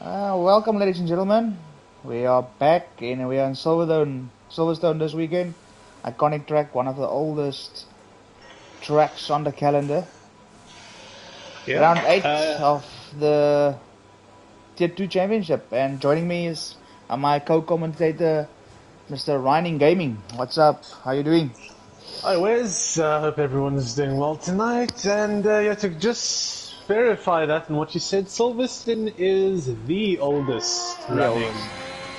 Welcome, ladies and gentlemen. We are back and we are in Silverstone this weekend. Iconic track, one of the oldest tracks on the calendar. Yeah. Round 8 of the Tier 2 Championship. And joining me is my co-commentator, Mr. Ryan Gaming. What's up? How you doing? Hi Wes, hope everyone's doing well tonight. And to just verify that and what you said, Silverstone is the oldest running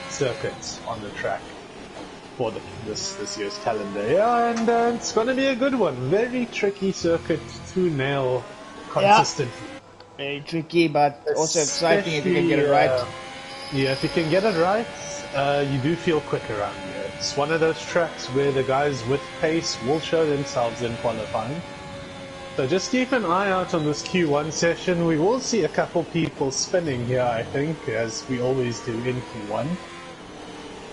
circuit on the track for this year's calendar. Yeah, and it's going to be a good one. Very tricky circuit to nail consistently. Yeah. Very tricky, but also exciting if you can get it right. Yeah, if you can get it right, you do feel quick around here. It's one of those tracks where the guys with pace will show themselves in qualifying. So just keep an eye out on this Q1 session. We will see a couple people spinning here, I think, as we always do in Q1.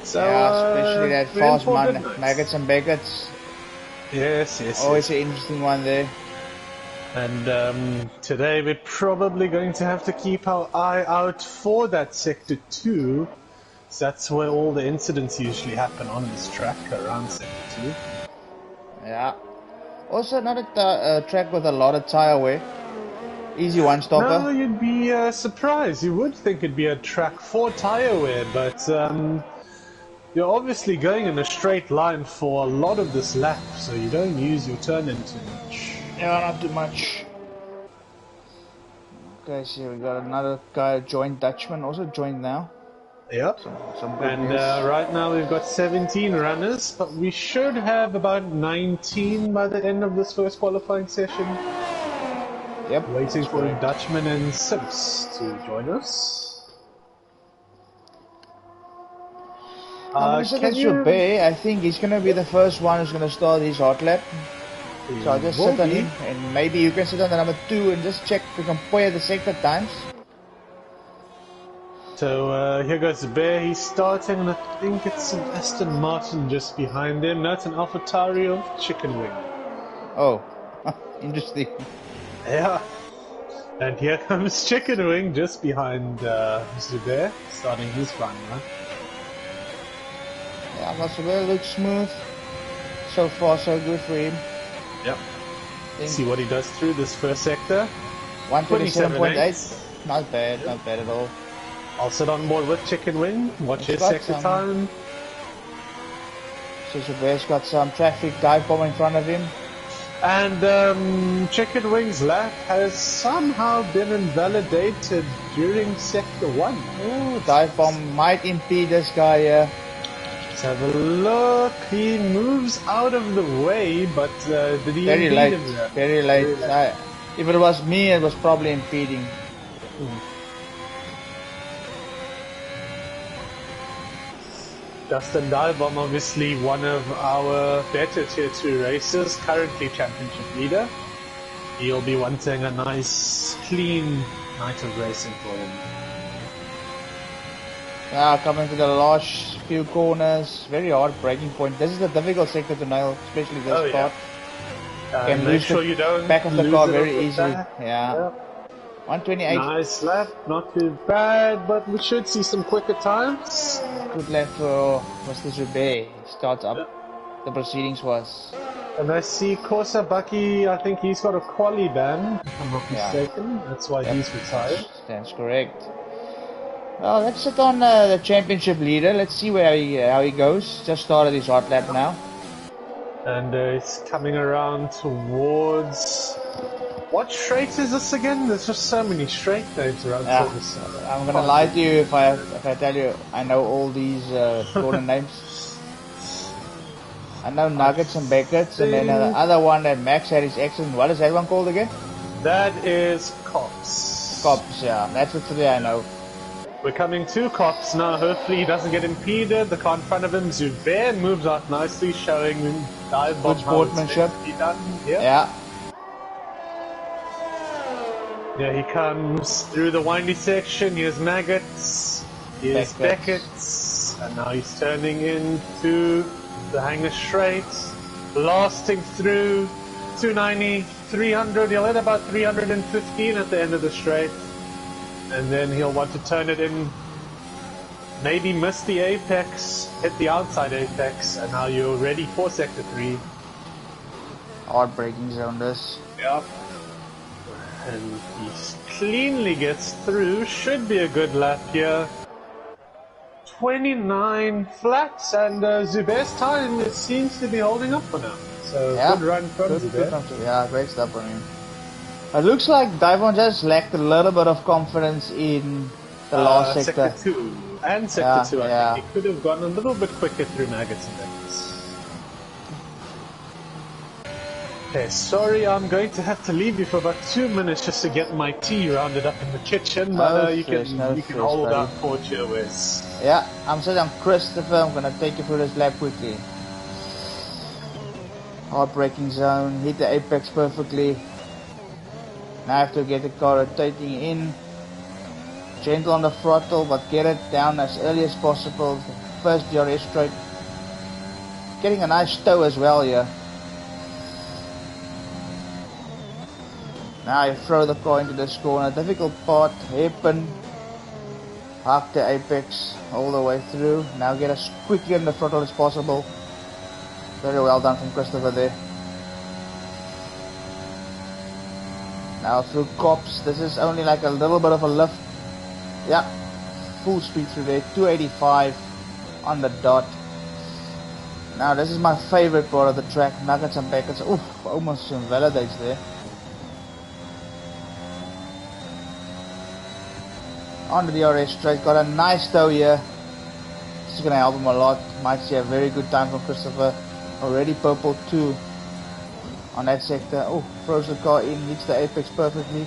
So, yeah, especially that fast one, Maggots and Beckett's. Yes. Always an interesting one there. And today we're probably going to have to keep our eye out for that Sector 2. So that's where all the incidents usually happen on this track, around Sector 2. Yeah. Also not a track with a lot of tyre wear. Easy one-stopper. No, you'd be surprised. You would think it'd be a track for tyre wear, but you're obviously going in a straight line for a lot of this lap, so you don't use your turn in too much. Yeah, not too much. Okay, so we got another guy joined, Dutchman, also joined now. Yep. And right now we've got 17 runners, but we should have about 19 by the end of this first qualifying session. Yep. Waiting for Dutchman and Sims to join us. I think he's going to be the first one who's going to start his hot lap. So I'll just sit on him, and maybe you can sit on the number 2 and just check to compare the sector times. So here goes the Bear, he's starting, and I think it's an Aston Martin just behind him. No, it's an AlphaTauri of Chicken Wing. Oh, interesting. Yeah. And here comes Chicken Wing just behind Mr. Bear, starting his run. Yeah, Mr. Bear looks smooth. So far, so good for him. Yep. See what he does through this first sector. 127.8. Not bad at all. I'll sit on board with Chicken Wing, watch his sector time. So Bear's got some traffic dive bomb in front of him. And Chicken Wing's lap has somehow been invalidated during sector 1. Ooh, dive bomb might impede this guy here. Let's have a look. He moves out of the way, but did he Very impede late. him? Very late. If it was me, it was probably impeding. Dustin Dive-Bomb, obviously one of our better Tier 2 racers, currently championship leader. He'll be wanting a nice, clean night of racing for him. Now coming to the last few corners, very hard braking point. This is a difficult sector to nail, especially this part. Can make sure you don't back of the car very easily. Yep. 128. Nice lap, not too bad, but we should see some quicker times. Good lap for Mr. Zubair. He starts up the proceedings was. And I see Corsa Bucky, I think he's got a quali ban, if I'm not mistaken. That's why he's retired. That's correct. Well, let's sit on the championship leader. Let's see how he goes. Just started his hot lap now. And it's coming around towards... What straight is this again? There's just so many straight names around Silverstone. I'm gonna lie to you if I tell you I know all these corner names. I know Nuggets and Beckett's, and then the other one that Max had his excellent. What is that one called again? That is Cops. Cops, yeah. That's the three I know. We're coming to Cops now. Hopefully he doesn't get impeded. The car in front of him, Zubair, moves out nicely, showing dive bomb sportsmanship. Yeah. Yeah, he comes through the windy section. Here's Maggots, here's Beckett's, and now he's turning into the hanger straight, blasting through 290, 300. He'll hit about 315 at the end of the straight. and then he'll want to turn it in, maybe miss the apex, hit the outside apex, and now you're ready for sector 3. Hard braking zone this. Yep. And he cleanly gets through, should be a good lap here. 29 flats, and Zubair's time, it seems to be holding up for now. So yeah, good run from Zubair. Yeah, great stuff on him. It looks like Divon just lacked a little bit of confidence in the last sector. Sector 2 and sector 2, I think. He could have gone a little bit quicker through maggots and things. Okay, sorry, I'm going to have to leave you for about 2 minutes just to get my tea rounded up in the kitchen, but you can hold out for Wes. Yeah, I'm Christopher. I'm gonna take you through this lap quickly. Hard braking zone, hit the apex perfectly. Now I have to get the car rotating in. Gentle on the throttle, but get it down as early as possible. First DRS straight. Getting a nice tow as well here. Now you throw the car into this corner. Difficult part, hairpin. Hug the apex all the way through. Now get as quickly on the throttle as possible. Very well done from Christopher there. Now through cops. This is only like a little bit of a lift. Yeah, full speed through there. 285 on the dot. Now this is my favorite part of the track. Nuggets and packets. Oof, almost invalidates there. On the DRS straight, got a nice tow here. This is going to help him a lot. Might see a very good time from Christopher. Already purple 2 on that sector. Oh, throws the car in, hits the apex perfectly.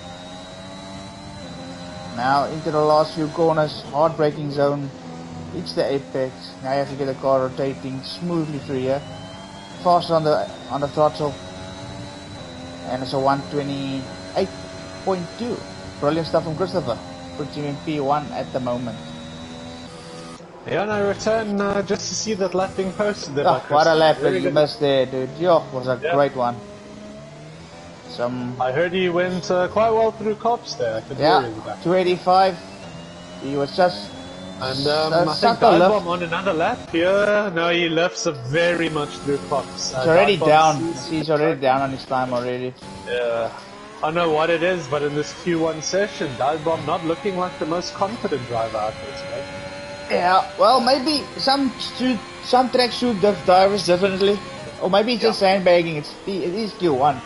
Now into the last few corners, hard braking zone, hits the apex. Now you have to get the car rotating smoothly through here. Faster on the throttle, and it's a 128.2. Brilliant stuff from Christopher. Puts him in P1 at the moment. Yeah, and I return just to see that lap being posted there. What a lap that you missed there, dude. Yo, was a great one. I heard he went quite well through cops there. I could hear him back. 285. He was just. And I think Divebomb on another lap here. No, he lifts very much through cops. He's already down. He's already down on his time already. Yeah. I don't know what it is, but in this Q1 session, Divebomb not looking like the most confident driver out there, right? Yeah, well, maybe some tracks shoot the drivers differently, or maybe it's just sandbagging. It is Q1.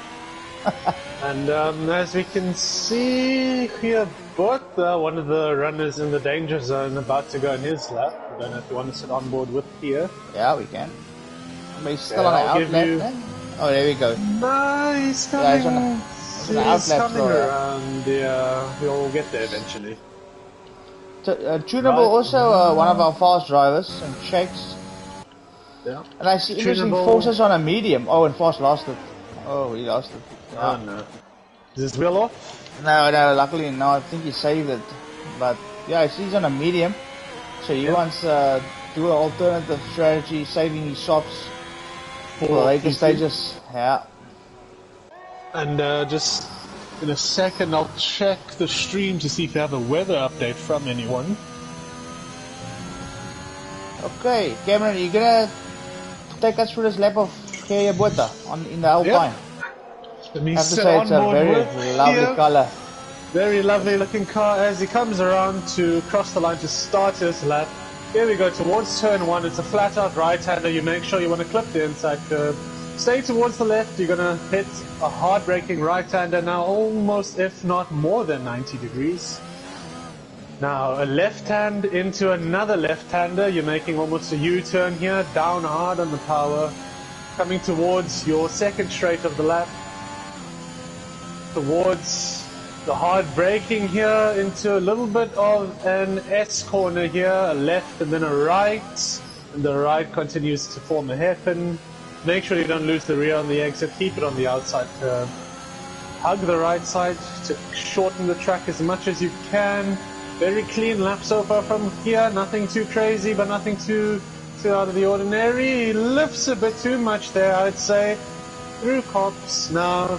And as we can see here, both one of the runners in the danger zone about to go in his lap. I don't know if you want to sit on board with here. Yeah, we can. But he's still on an outlet. Oh, there we go. No, he's coming. He's coming around. Yeah, we'll get there eventually. Tunable also one of our fast drivers and Shakes. Yeah. And I see interesting forces on a medium. Oh, and Fast lost it. Oh, he lost it. Oh no. Is his wheel off? No, luckily no. I think he saved it. But yeah, he's on a medium. So he wants to do an alternative strategy, saving his shops for later stages. Yeah. And just in a second, I'll check the stream to see if you have a weather update from anyone. Okay, Cameron, you gonna take us through this lap of Kaya Bota in the Alpine? Let me I have to say it's a very lovely color. Very lovely looking car as he comes around to cross the line to start his lap. Here we go towards turn 1. It's a flat out right-hander. You make sure you want to clip the inside curve. Stay towards the left, you're gonna hit a hard braking right-hander now, almost if not more than 90 degrees. Now a left hand into another left-hander, you're making almost a U-turn here, down hard on the power, coming towards your second straight of the lap, towards the hard braking here, into a little bit of an S corner here, a left and then a right, and the right continues to form a hairpin. Make sure you don't lose the rear on the exit, keep it on the outside curve. Hug the right side to shorten the track as much as you can. Very clean lap so far from here, nothing too crazy, but nothing too out of the ordinary. He lifts a bit too much there, I'd say. Through cops, now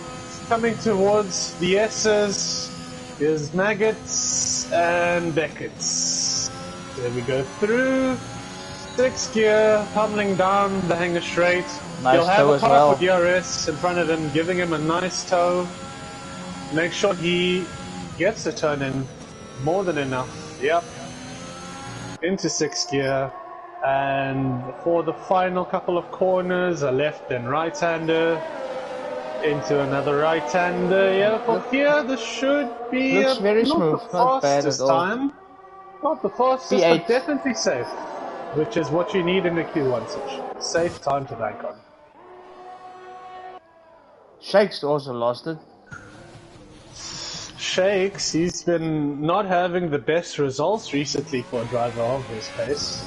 coming towards the S's. Here's Maggots. and Beckett's. There we go through. 6th gear, pummeling down the hanger straight. Nice He'll have toe a as car well. for DRS in front of him, giving him a nice toe. Make sure he gets the turn in more than enough. Yep. Into 6th gear. And for the final couple of corners, a left and right-hander. Into another right-hander. Yeah, for here, this should be Looks very not smooth, the not bad fastest at all. time. Not the fastest, P8. but definitely safe. Which is what you need in a Q1 session. Safe time to bank on. Shakes also lost it. Shakes, he's been not having the best results recently for a driver of his pace.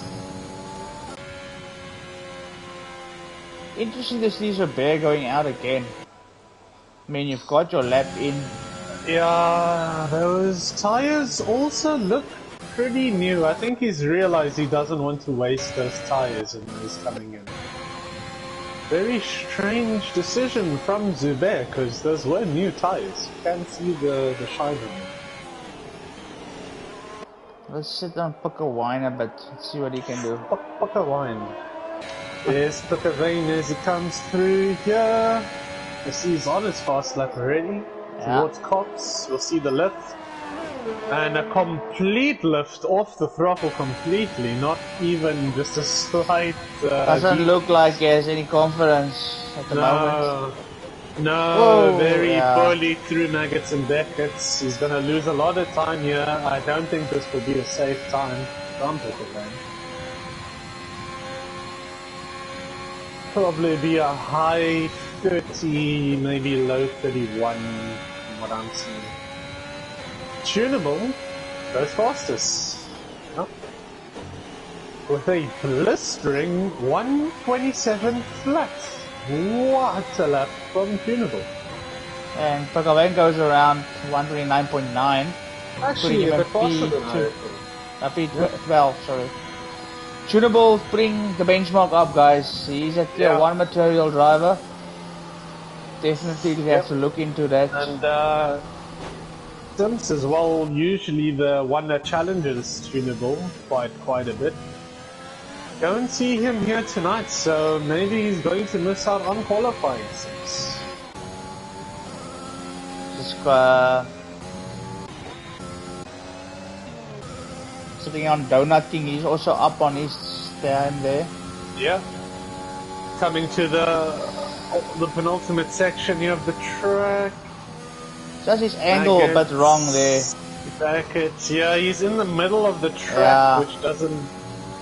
Interesting to see Bear going out again. I mean, you've got your lap in. Yeah, those tires also look pretty new. I think he's realized he doesn't want to waste those tires and he's coming in. Very strange decision from Zubair, because those were new tires. You can see the shine on them. Let's sit down Pucker Wine a bit and see what he can do. Pucker Wine. There's Pucker Wine as he comes through here. I see he's on his fast lap already. Yeah. Towards Cox, we'll see the lift. And a complete lift off the throttle completely, not even just a slight... Doesn't look like he has any confidence at the moment. No, Whoa, very yeah. poorly through Nuggets and Beckett's. He's going to lose a lot of time here. I don't think this will be a safe time from Beckett's. Probably be a high 30, maybe low 31 from what I'm seeing. Tunable goes fastest. Yep. With a blistering 127 flat. What a lap from Tunable. And Pucker goes around 129.9. Actually, a bit faster than I P12, sorry. Tunable, bring the benchmark up, guys. He's a tier 1 material driver. Definitely have to look into that. And Sims as well, usually the one that challenges Tunable quite a bit. Don't see him here tonight, so maybe he's going to miss out on qualifying Sims. Just sitting on Donut King, he's also up on his stand there. Yeah. Coming to the penultimate section here of the track. Just his angle a bit wrong there. Beckett's, yeah, he's in the middle of the track, which doesn't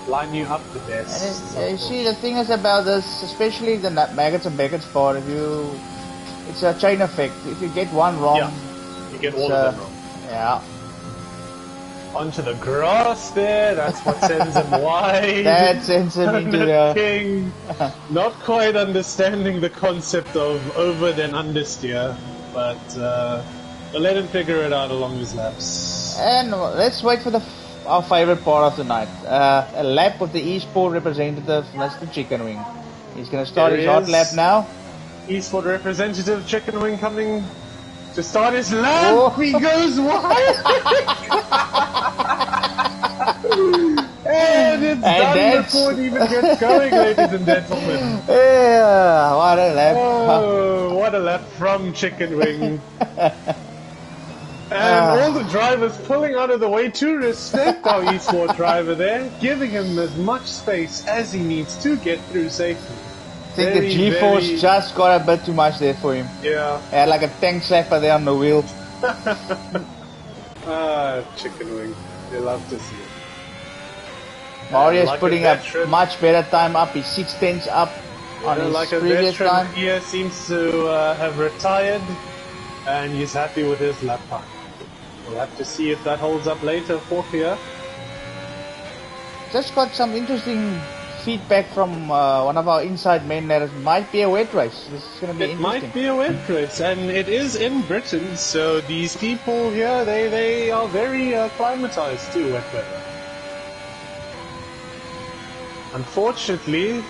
line you up the best. And you see, the thing is about this, especially the Maggots and Beckett's part, it's a chain effect. If you get one wrong, you get all of them wrong. Yeah. Onto the grass there, that's what sends him wide. That sends him into the king. Not quite understanding the concept of over then understeer, but we'll let him figure it out along his laps. And let's wait for our favorite part of the night. A lap of the eSport representative, Mr. Chicken Wing. He's going to start his hot lap now. eSport representative Chicken Wing coming to start his lap. Oh. He goes wide. And it's done before it even gets going, ladies and gentlemen. Yeah, what a lap. Oh, what a lap from Chicken Wing. And all the drivers pulling out of the way to respect our eSport driver there, giving him as much space as he needs to get through safely. I think the G-force just got a bit too much there for him. Yeah. Had like a tank slapper there on the wheel. Chicken Wing. They love to see it. Marius putting a much better time up. He's 6/10 up on his previous time. Here seems to have retired, and he's happy with his lap time. We'll have to see if that holds up later for here. Just got some interesting feedback from one of our inside men that it might be a wet race. This is going to be interesting. It might be a wet race, and it is in Britain, so these people here, they are very acclimatized to wet weather. Unfortunately,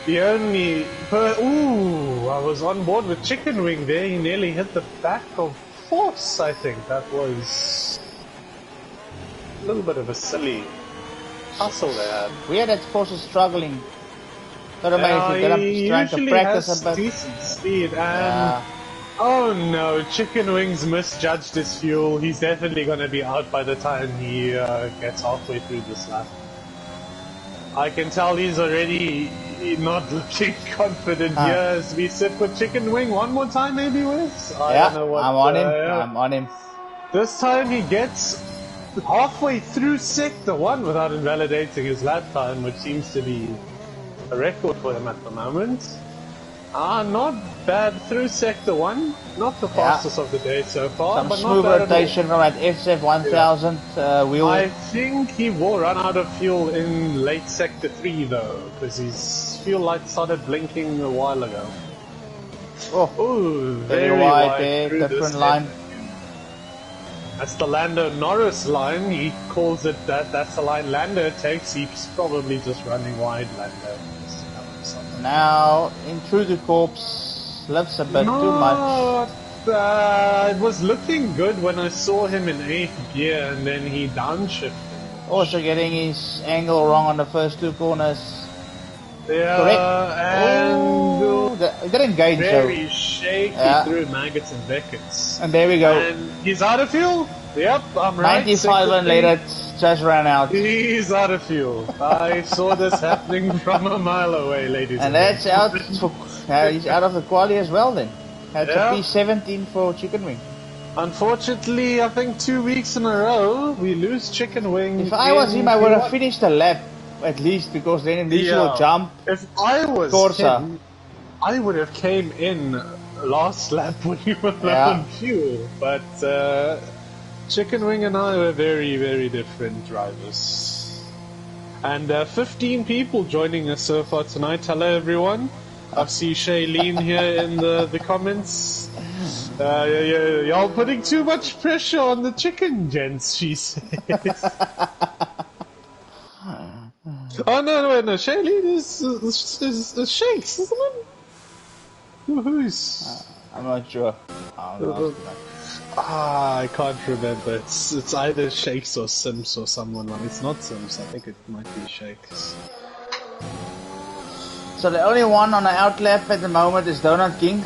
the only... Ooh, I was on board with Chicken Wing there. He nearly hit the back of Force, I think. That was little bit of a silly hustle they had. Weird that Force is struggling. Not amazing. That I'm trying to practice a bit. Decent speed and oh no, Chicken Wings misjudged his fuel. He's definitely going to be out by the time he gets halfway through this lap. I can tell he's already not looking confident here as we sit with Chicken Wing one more time, maybe, Wes? I don't know what, I'm on him. I'm on him. This time he gets halfway through Sector 1 without invalidating his lap time, which seems to be a record for him at the moment. Not bad through Sector 1. Not the fastest of the day so far. Some but smooth not rotation from that FZ 1000 wheel. I think he will run out of fuel in late Sector 3 though, because his fuel light started blinking a while ago. Oh, very wide there, different line. That's the Lando Norris line. He calls it that. That's the line Lando takes. He's probably just running wide, Lando. Now, into the corpse, lifts a bit too much. It was looking good when I saw him in 8th gear and then he downshifted. Also getting his angle wrong on the first two corners. Yeah, correct. And it didn't gain very shaky through Maggots and Beckett's. And there we go. And he's out of fuel. Yep, I'm right. 95 and later, just ran out. He's out of fuel. I saw this happening from a mile away, ladies and that's out for, he's out of the quali as well then. That's a P17 for Chicken Wing. Unfortunately, I think 2 weeks in a row, we lose Chicken Wing. If I was him, I would have finished the lap, at least, because then at least you will jump. If I was him, I would have came in last lap when you were low on fuel. But Chicken Wing and I were very, very different drivers. And 15 people joining us so far tonight. Hello, everyone. I see Shailene here in the comments. Y'all putting too much pressure on the chicken, gents, she says. Oh, no. Shailene is Shakes, isn't it? Who's? I'm not sure. I can't remember. It's either Shakes or Sims or someone like. It's not Sims. I think it might be Shakes. So the only one on the outlap at the moment is Donut King.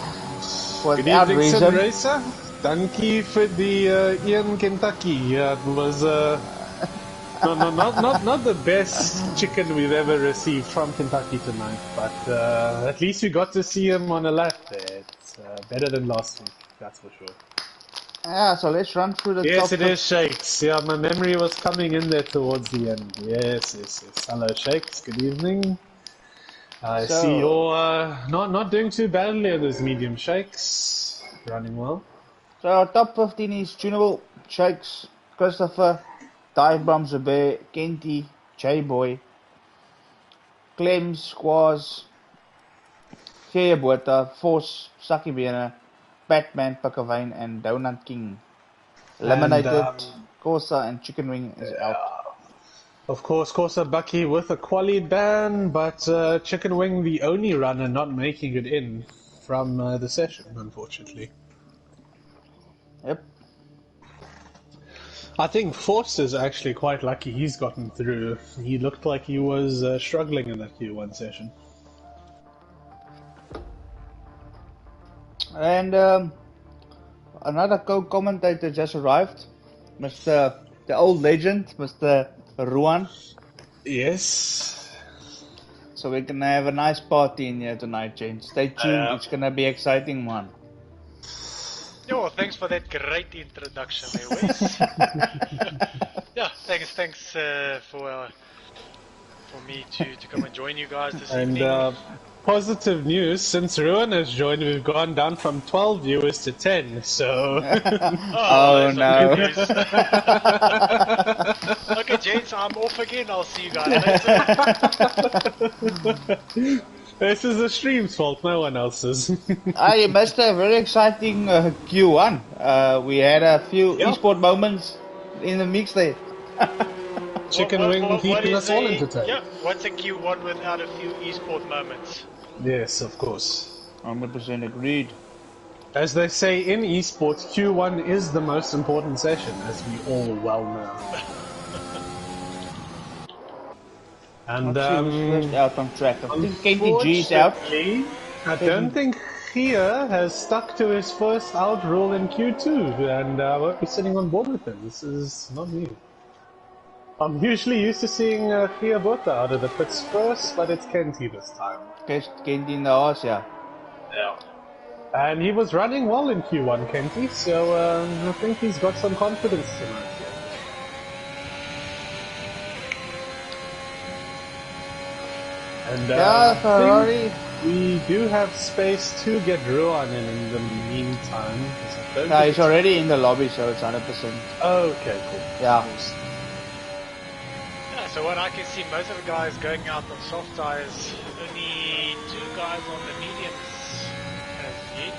Without reason. Sim Racer. Dankie for the Ian Kentucky. It was not the best chicken we've ever received from Kentucky tonight, but at least we got to see him on a lap there. It's better than last week, that's for sure. Yeah, so let's run through the top. Yes, it is Shakes. Yeah, my memory was coming in there towards the end. Yes. Hello, Shakes. Good evening. I see you're not doing too badly in this medium, Shakes. Running well. So our top 15 is Tunable, Shakes, Christopher, Dive Bomb Zubair, Kenty, J-Boy, Clem, Squaz, Geerbota, Force, Saki Bene, Batman, Pakavine, and Donut King. Eliminated, Corsa and Chicken Wing is out. Of course, Corsa Bucky with a quali ban, but Chicken Wing the only runner not making it in from the session, unfortunately. Yep. I think Force is actually quite lucky he's gotten through. He looked like he was struggling in that Q1 session. And another co-commentator just arrived, the old legend, Mr. Ruan. Yes. So we're gonna have a nice party in here tonight, gents. Stay tuned, it's gonna be exciting one. Yo, thanks for that great introduction, Wes. Yeah, thanks for me to come and join you guys this evening. And positive news, since Ruan has joined, we've gone down from 12 viewers to 10, so... Oh no. Okay, gents, I'm off again. I'll see you guys later. This is the stream's fault, no one else's. You missed a very exciting Q1. We had a few esport moments in the mix there. Chicken Wing keeping us all entertained. Yeah, what's a Q1 without a few esport moments? Yes, of course. 100% agreed. As they say in esports, Q1 is the most important session, as we all well know. And first out on track. I think KTG is out. I don't think Gia has stuck to his first out rule in Q2, and I won't be sitting on board with him. This is not new. I'm usually used to seeing Gia Bota out of the pits first, but it's Kenty this time. Kenty in the horse, yeah. Yeah. And he was running well in Q1, Kenty, so I think he's got some confidence tonight. And Ferrari. We do have space to get Ruan in the meantime. No, he's already in the lobby, so it's 100%. Okay, cool. Yeah. So what I can see, most of the guys going out on soft tires, only 2 guys on the mediums as yet.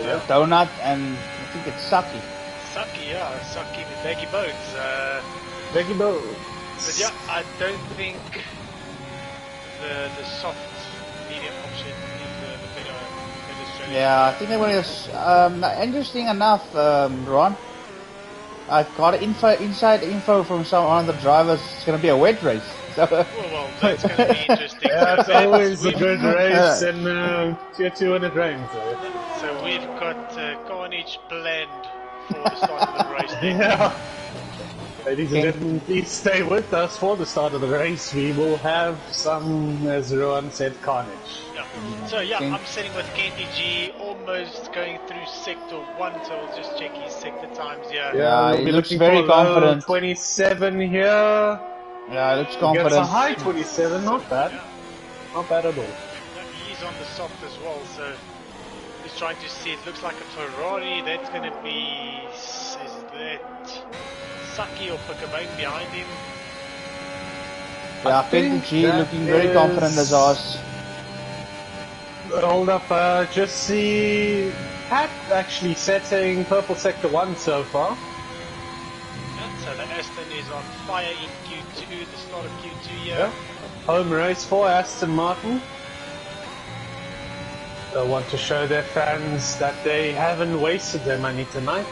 Yeah. Donut and I think it's Saki. Saki, yeah, Saki with baggy boats. Baggy boats. But yeah, I don't think the soft medium option is the better strategy. Yeah, I think they want to. Interesting enough, Ron. I got inside info from one of the drivers. It's going to be a wet race. So well, that's going to be interesting. Yeah, it's always a good race in Tier 2 when it rains. So we've got carnage planned for the start of the race. Yeah. Ladies and gentlemen, please stay with us for the start of the race. We will have some, as Rowan said, carnage. Yeah. So yeah, I'm sitting with KTG, almost going through sector 1, so we'll just check his sector times here. Yeah, he looks very confident. 27 here. Yeah, he looks confident. Gets a high 27, not bad. Yeah. Not bad at all. He's on the soft as well, so just trying to see. It looks like a Ferrari. That's going to be, is that Saki or Pukabane behind him? Yeah, KTG looking very confident as us. Hold up, just see Pat actually setting purple sector 1 so far. Yeah, so the Aston is on fire in Q2, the start of Q2 here. Yeah. Home race for Aston Martin. They want to show their fans that they haven't wasted their money tonight.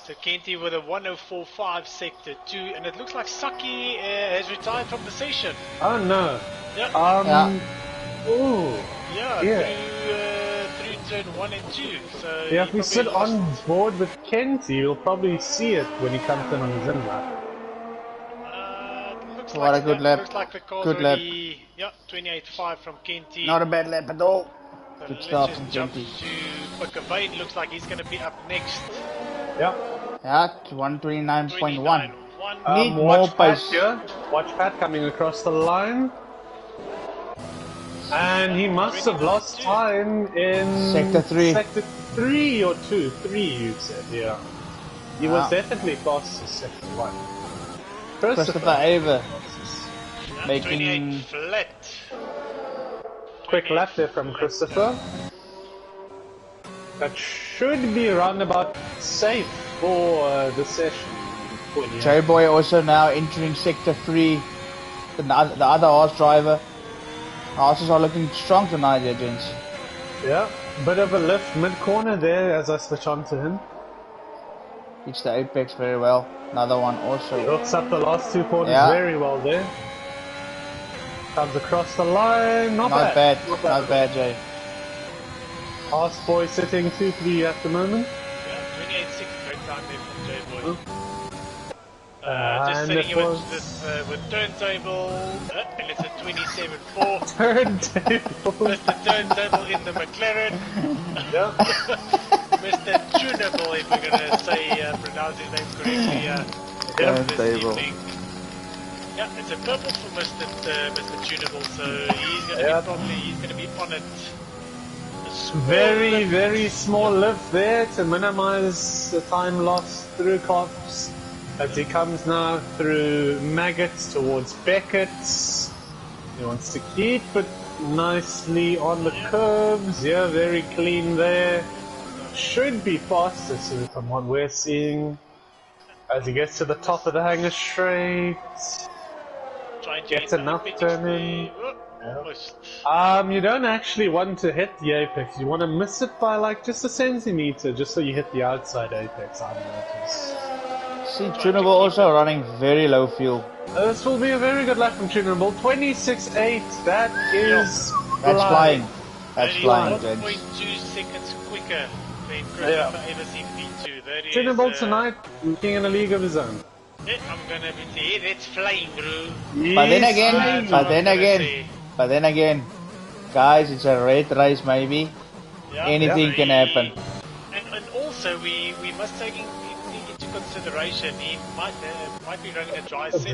So Kenty with a 104.5 sector 2, and it looks like Saki has retired from the session. Oh no. Yeah. Ooh. Yeah, through turn 1 and 2. So yeah, if we sit on board with Kenty, you'll probably see it when he comes in on his in lap. Looks What like a good lap. Looks like the car's Good already, lap. Yeah, 28.5 from Kenty. Not a bad lap at all. So Good let's stuff just from jump Kenty. to Pukabane. Looks like he's going to be up next. Yeah. Yeah, 129.1. Need more watch Pat pace. here. Watch Pat coming across the line. And he must have lost time in Sector 3. Sector 3 or 2. 3 you said, yeah. He was definitely past Sector 1. Christopher Aver Yeah, making 28 flat. Quick lap there from Christopher. That should be roundabout safe for the session. J-Boy also now entering sector 3. The other horse driver. Horses are looking strong tonight, here, gents. Yeah, bit of a lift mid-corner there as I switch on to him. Hits the apex very well. Another one also. He hooks up the last 2 corners very well there. Comes across the line, not bad. Not bad, Jay. Horse boy sitting 2-3 at the moment. Yeah, 28.6, great time there from J-Boy. Just And sitting it here was with turntable, and it's a 27.4. turntable. Mr. Turntable in the McLaren. Yeah. Mr. Tunable, if we're going to say, pronounce his name correctly. This evening. Yeah, it's a purple for Mr. Tunable, so he's going to be on it. Very, very small lift there to minimize the time lost through cops as he comes now through Maggots towards Beckett's. He wants to keep it nicely on the curves. Yeah, very clean there. Should be faster so from what we're seeing as he gets to the top of the hanger straight. Gets enough turn in. You don't actually want to hit the apex. You want to miss it by like just a centimeter, just so you hit the outside apex. I noticed. see Tunable also running very low fuel. This will be a very good lap from Tunable. 26.8. That is That's flying. That's flying, 1.2 seconds quicker than Christopher ever seen V2. That is. Tunable tonight, looking in a league of his own. Yeah, I'm gonna say that's flying, bro. But then again, guys, it's a red race maybe. Yeah, anything can happen. And also we must take into consideration he might be running a dry setup.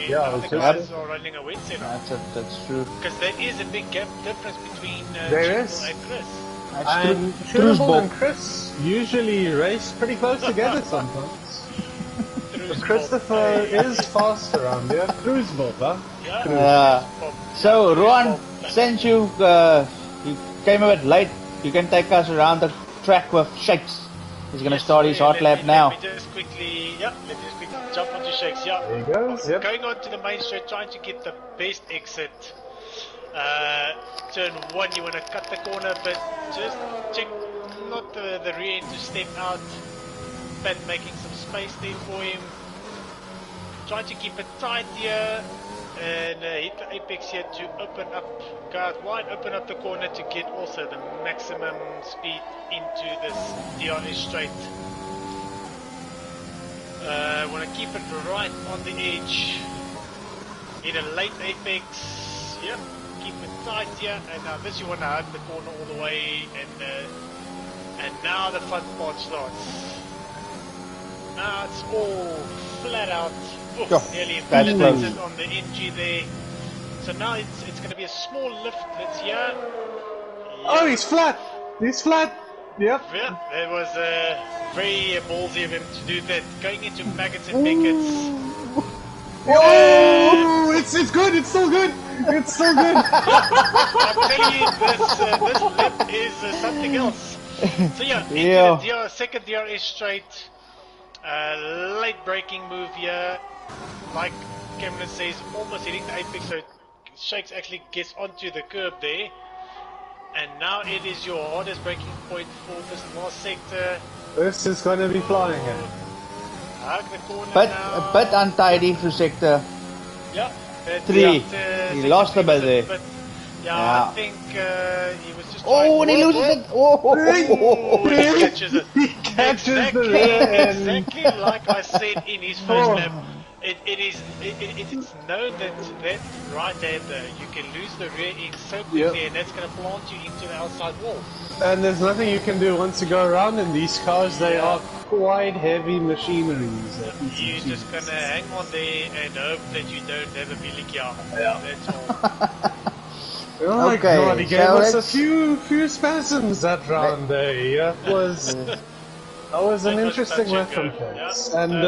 Yeah, the guys are running a wet setup. That's true. Because there is a big gap difference between Tunable and Chris. And Tunable and Chris usually race pretty close together sometimes. But Christopher is fast around there. Cruisable, huh? Yeah. So, Rowan, since you came a bit late, you can take us around the track with Shakes. He's going to start his hot lap now. Let me just quickly jump onto Shakes. Yeah. There he goes. Yep. Going on to the main straight, trying to get the best exit. Turn 1, you want to cut the corner, but just check not the rear end to step out. But making some space there for him. Trying to keep it tight here. And hit the apex here to open up, go out wide, open up the corner to get also the maximum speed into this DRS straight. Want to keep it right on the edge. Hit a late apex. Yep, keep it tight here. And now this you want to hug the corner all the way. And now the fun part starts. Now it's all flat out. Nearly validated on the NG there. So now it's going to be a small lift. Let's hear. Oh, he's flat. He's flat. Yep. Yeah, it was very ballsy of him to do that. Going into maggots and beckets. Oh, it's good. It's still good. It's still good. I'm telling you, this lip is something else. So yeah, into the second DRS straight. Late braking move here. Like Cameron says, almost hitting the apex, so Shakes actually gets onto the curb there. And now it is your hardest braking point for this last sector. This is going to be flying here. Hug the corner but now. A bit untidy for sector 3. He lost a bit there. But I think he was just and he loses it. He catches it. He catches the rear end. Exactly like I said in his first lap. It's known that right-hander, you can lose the rear end so quickly, and that's going to plant you into the outside wall. And there's nothing you can do once you go around in these cars. They are quite heavy machineries. You're just going to hang on there and hope that you don't have a Billy car. That's all. Oh my god, he gave us a few spasms that round there. That was an interesting lap from Chris. And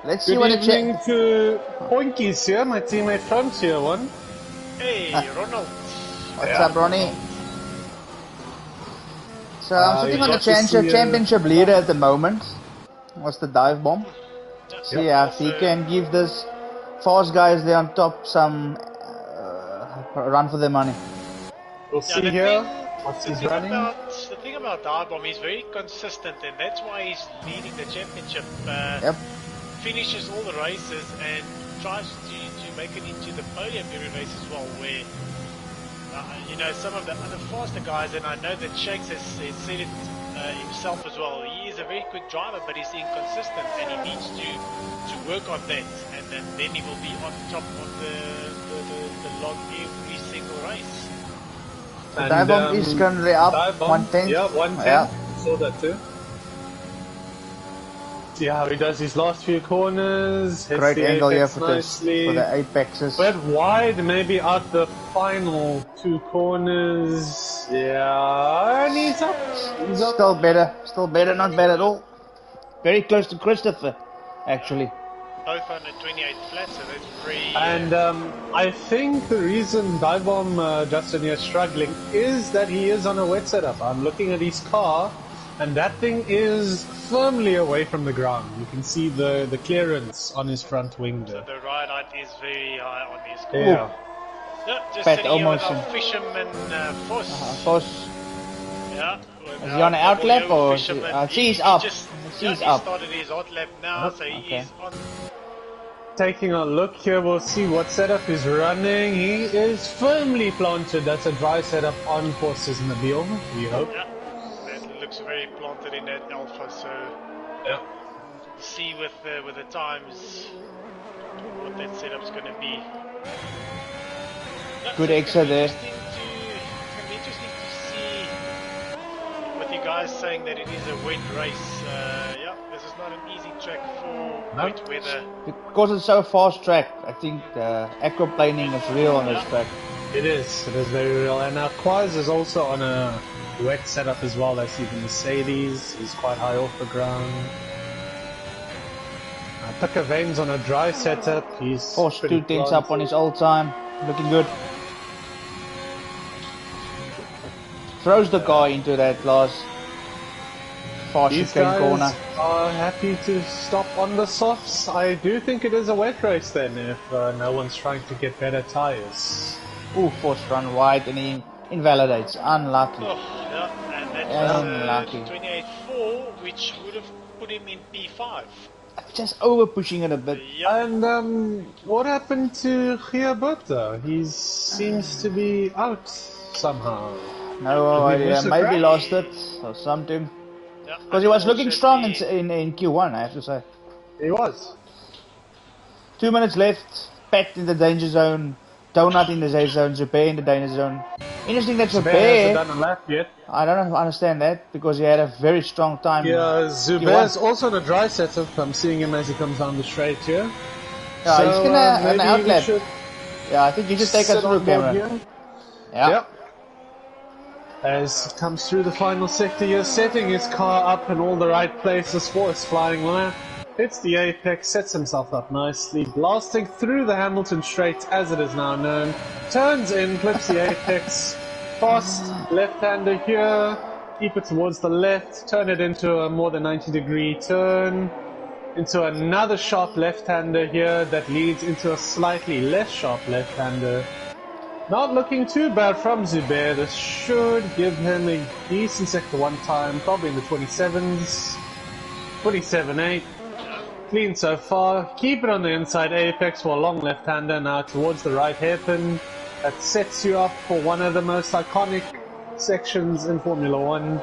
let's see what it evening to Poinkies here, my teammate from Tier 1. Hey, Ronald. What's up, Ronnie? So I'm sitting on the championship leader at the moment. What's the dive bomb? See if he can give this fast guys there on top some run for their money. We'll see here. What's his running? The thing about dive bomb, he's very consistent, and that's why he's leading the championship. Finishes all the races and tries to make it into the podium every race as well, where some of the other faster guys, and I know that Shakes has said it himself as well, he is a very quick driver, but he's inconsistent, and he needs to work on that, and then he will be on top of the log every single race. So dive bomb is currently up 110. Yeah, 110. Saw that too. See how he does his last few corners. Great angle here for the apexes. Bit wide, maybe out the final 2 corners. Yeah, and he's up. Still better, not bad at all. Very close to Christopher, actually. Both on the 28 flat, so that's pretty. And I think the reason Dive Bomb Justin here is struggling is that he is on a wet setup. I'm looking at his car. And that thing is firmly away from the ground. You can see the clearance on his front wing there. So the ride height is very high on his car. Yeah. Just sitting here with our fisherman Foss. Foss. Yeah. Is he on an outlap or? He's up. He's he up. started his hot lap now, so he is on. Taking a look here, we'll see what setup is running. He is firmly planted. That's a dry setup on Forces Mobile, we hope. Yeah, that looks very planted in that Alpha, so Yeah. see with the times what that setup's going to be. Good exit there. It's going to be interesting to see with you guys saying that it is a wet race. Yeah, this is not an easy track for wet weather. Because it's so fast track, I think aquaplaning is real on this track. It is very real. And Quaz is also on a wet setup as well. I see the Mercedes is quite high off the ground. Tucker Vane's on a dry setup. He's Force 2 tenths up on his old time. Looking good. Throws the car into that last fast chicane corner. Are happy to stop on the softs. I do think it is a wet race then if no one's trying to get better tires. Ooh, force run wide and he invalidates. Unlucky. Oh, yeah, and that Unlucky. was 28.4, which would have put him in P5. Just over pushing it a bit. Yep. And what happened to Giaberto? He seems to be out somehow. No idea. Maybe lost it or something. Because he was looking strong in Q1, I have to say. He was. 2 minutes left. Packed in the danger zone. Donut in the safe zone. Zubair in the danger zone. Interesting that Zubair Zubair. hasn't done a lap yet. I don't understand that because he had a very strong time. Yeah, Zubair's also on a dry setup. I'm seeing him as he comes down the straight here. Yeah, So, he's gonna an maybe outlet. we should Yeah, I think you should take us sit through, on board Cameron. here. Yeah. Yep. As he comes through the final sector here, setting his car up in all the right places for his flying lap. Hits the apex, sets himself up nicely, blasting through the Hamilton straight as it is now known. Turns in, clips the apex. Fast left-hander here. Keep it towards the left. Turn it into a more than 90-degree turn. Into another sharp left-hander here that leads into a slightly less sharp left-hander. Not looking too bad from Zubair. This should give him a decent sector 1 time, probably in the 27s. 27.8. Clean so far. Keep it on the inside apex for a long left-hander now towards the right hairpin. That sets you up for one of the most iconic sections in Formula 1.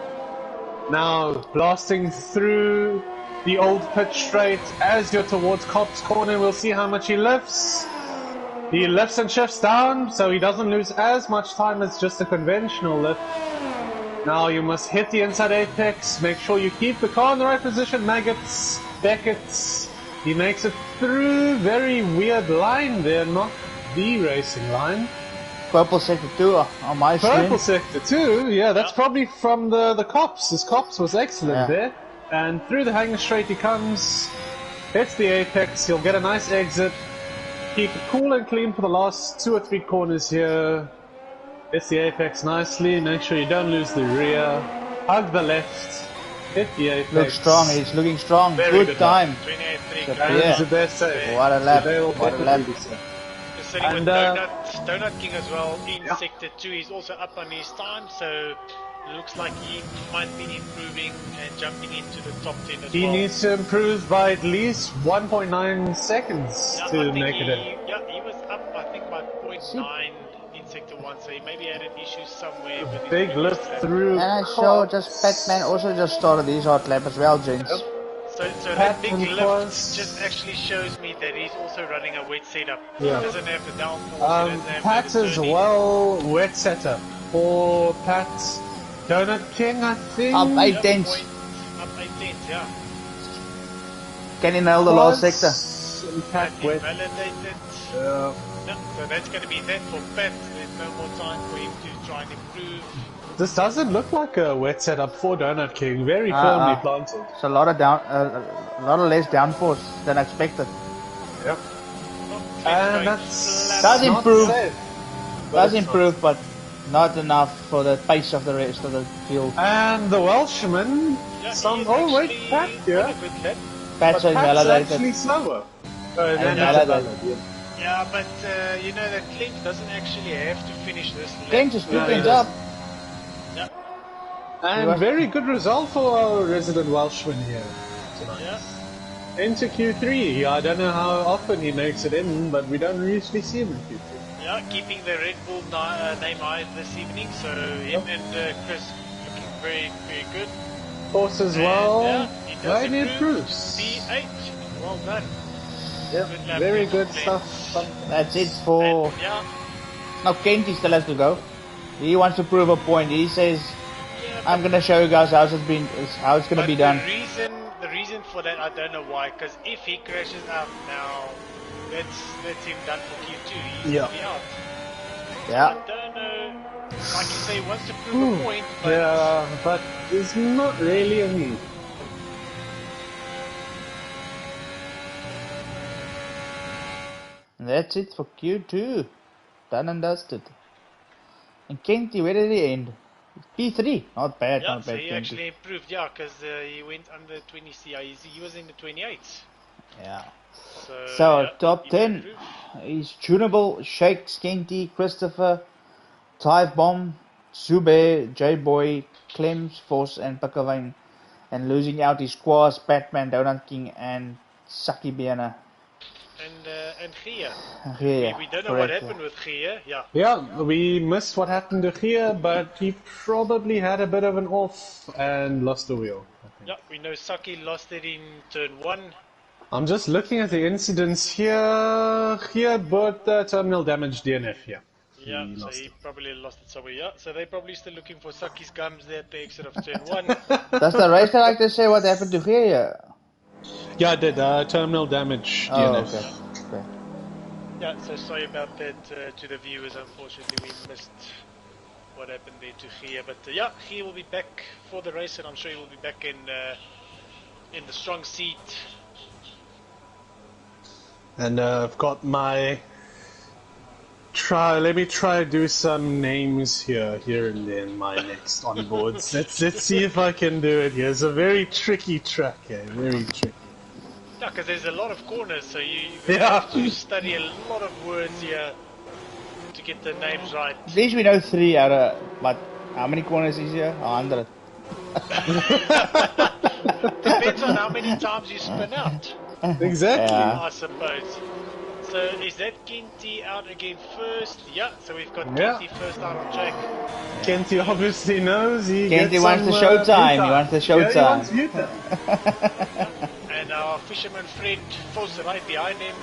Now blasting through the old pit straight as you're towards Cops corner. We'll see how much he lifts. He lifts and shifts down, so he doesn't lose as much time as just a conventional lift. Now you must hit the inside apex, make sure you keep the car in the right position. Maggots, Beckett's, he makes it through. Very weird line there, not the racing line. Purple sector 2 on my screen. Purple sector 2, yeah, that's probably from the Cops. His Cops was excellent there. And through the hanging straight he comes, hits the apex, he'll get a nice exit. Keep it cool and clean for the last 2 or 3 corners here. Hits the apex nicely, make sure you don't lose the rear. Hug the left, hit the apex. Looks strong, he's looking strong. Very good time. 28.3. Yeah. Zubair safe. What a lap, Zubair will what a definitely lap. be safe. Sitting And, with Donut King as well in sector 2. He's also up on his time, so it looks like he might be improving and jumping into the top 10 as He well. needs to improve by at least 1.9 seconds to make it in. Yeah, he was up, I think, by 0.9 in sector 1, so he maybe had an issue somewhere with his Big previous lift lap. through. And I saw just Batman also just started his hot lap as well, gents. So that big lift just actually shows me that he's also running a wet setup. Yeah. He doesn't have the downforce, he doesn't have Pat the as turning. well, wet setup for Pat. Donut King, I think. Up 8 Yep, tenths. Up 8 tenths, yeah. Can he nail the last sector? Pat wet. Validated. Yeah. No, so that's going to be that for Pat. There's no more time for him to try and improve. This doesn't look like a wet setup for Donut King. Very firmly planted. It's a lot of less downforce than expected. Yep. Oh, And that's Does not improve. safe. Does improve, but not enough for the pace of the rest of the field. And the Welshman, Yeah, some he's oh wait, actually Pat here. got a good lap. Pat's But Pat's invalidated. actually slower. Then Invalidated. it's valid, Yeah, but you know that Clint doesn't actually have to finish this lap. Clint is 2 Yeah, tenths he up. Yeah. And very good result for our resident Welshman here. tonight. Yeah. Into Q3. I don't know how often he makes it in, but we don't usually see him in Q3. Yeah, keeping the Red Bull name high this evening, so him and Chris looking very, very good. Course as well. Yeah, he does Right, it improve. proves. P8, well done. Yeah, Good lap very there good for stuff. That's it for... And, yeah, Now Kenty still has to go. He wants to prove a point. He says, yeah, I'm gonna show you guys how it's gonna be done. The reason for that, I don't know why, because if he crashes out now, that's him done for Q2. He's gonna be out. Yeah. I don't know. Like you say, he wants to prove a point, but Yeah, but it's not really a need. And that's it for Q2. Done and dusted. And Kenty, where did he end? P3. Not bad, yeah, not so bad, he Kenty. actually improved, yeah, because he went under 20 CI. He was in the 28s. Yeah. So So top he 10 improved. is Tunable, Shake, Skenty, Christopher, Tyve Bomb, Zube, J-Boy, Clems, Force, and Pakavine. And losing out is Squaws, Batman, Donut King, and Saki Biana. And Gia. Yeah, we don't know correct. what happened with Gia. Yeah. Yeah, we missed what happened to Gia, but he probably had a bit of an off and lost the wheel. Yeah, we know Saki lost it in turn 1. I'm just looking at the incidents here. Gia bought the terminal damage DNF here. Yeah, He so lost he it. probably lost it somewhere. Yeah, so they're probably still looking for Saki's gums there at the exit of turn 1. Does the race director say what happened to Gia? Yeah, I did. Terminal damage Oh, DNF. okay. Okay. Yeah, so sorry about that to the viewers. Unfortunately, we missed what happened there to Gia. But yeah, Gia will be back for the race, and I'm sure he will be back in the strong seat. And I've got my let me try to do some names here and there in my next onboards. Let's see if I can do it here. It's a very tricky track here, very tricky. Yeah, because there's a lot of corners, so you Yeah. have to study a lot of words here to get the names right. At least we know 3 out of, but how many corners is here? 100. Depends on how many times you spin out, Exactly. Yeah. I suppose. So is that Kenty out again first? Yeah, so we've got Yeah. Kenty first out on track. Kenty obviously knows he Kenty gets wants some, the showtime. view He wants the Yeah, he showtime. wants view time. And our fisherman friend falls right behind him.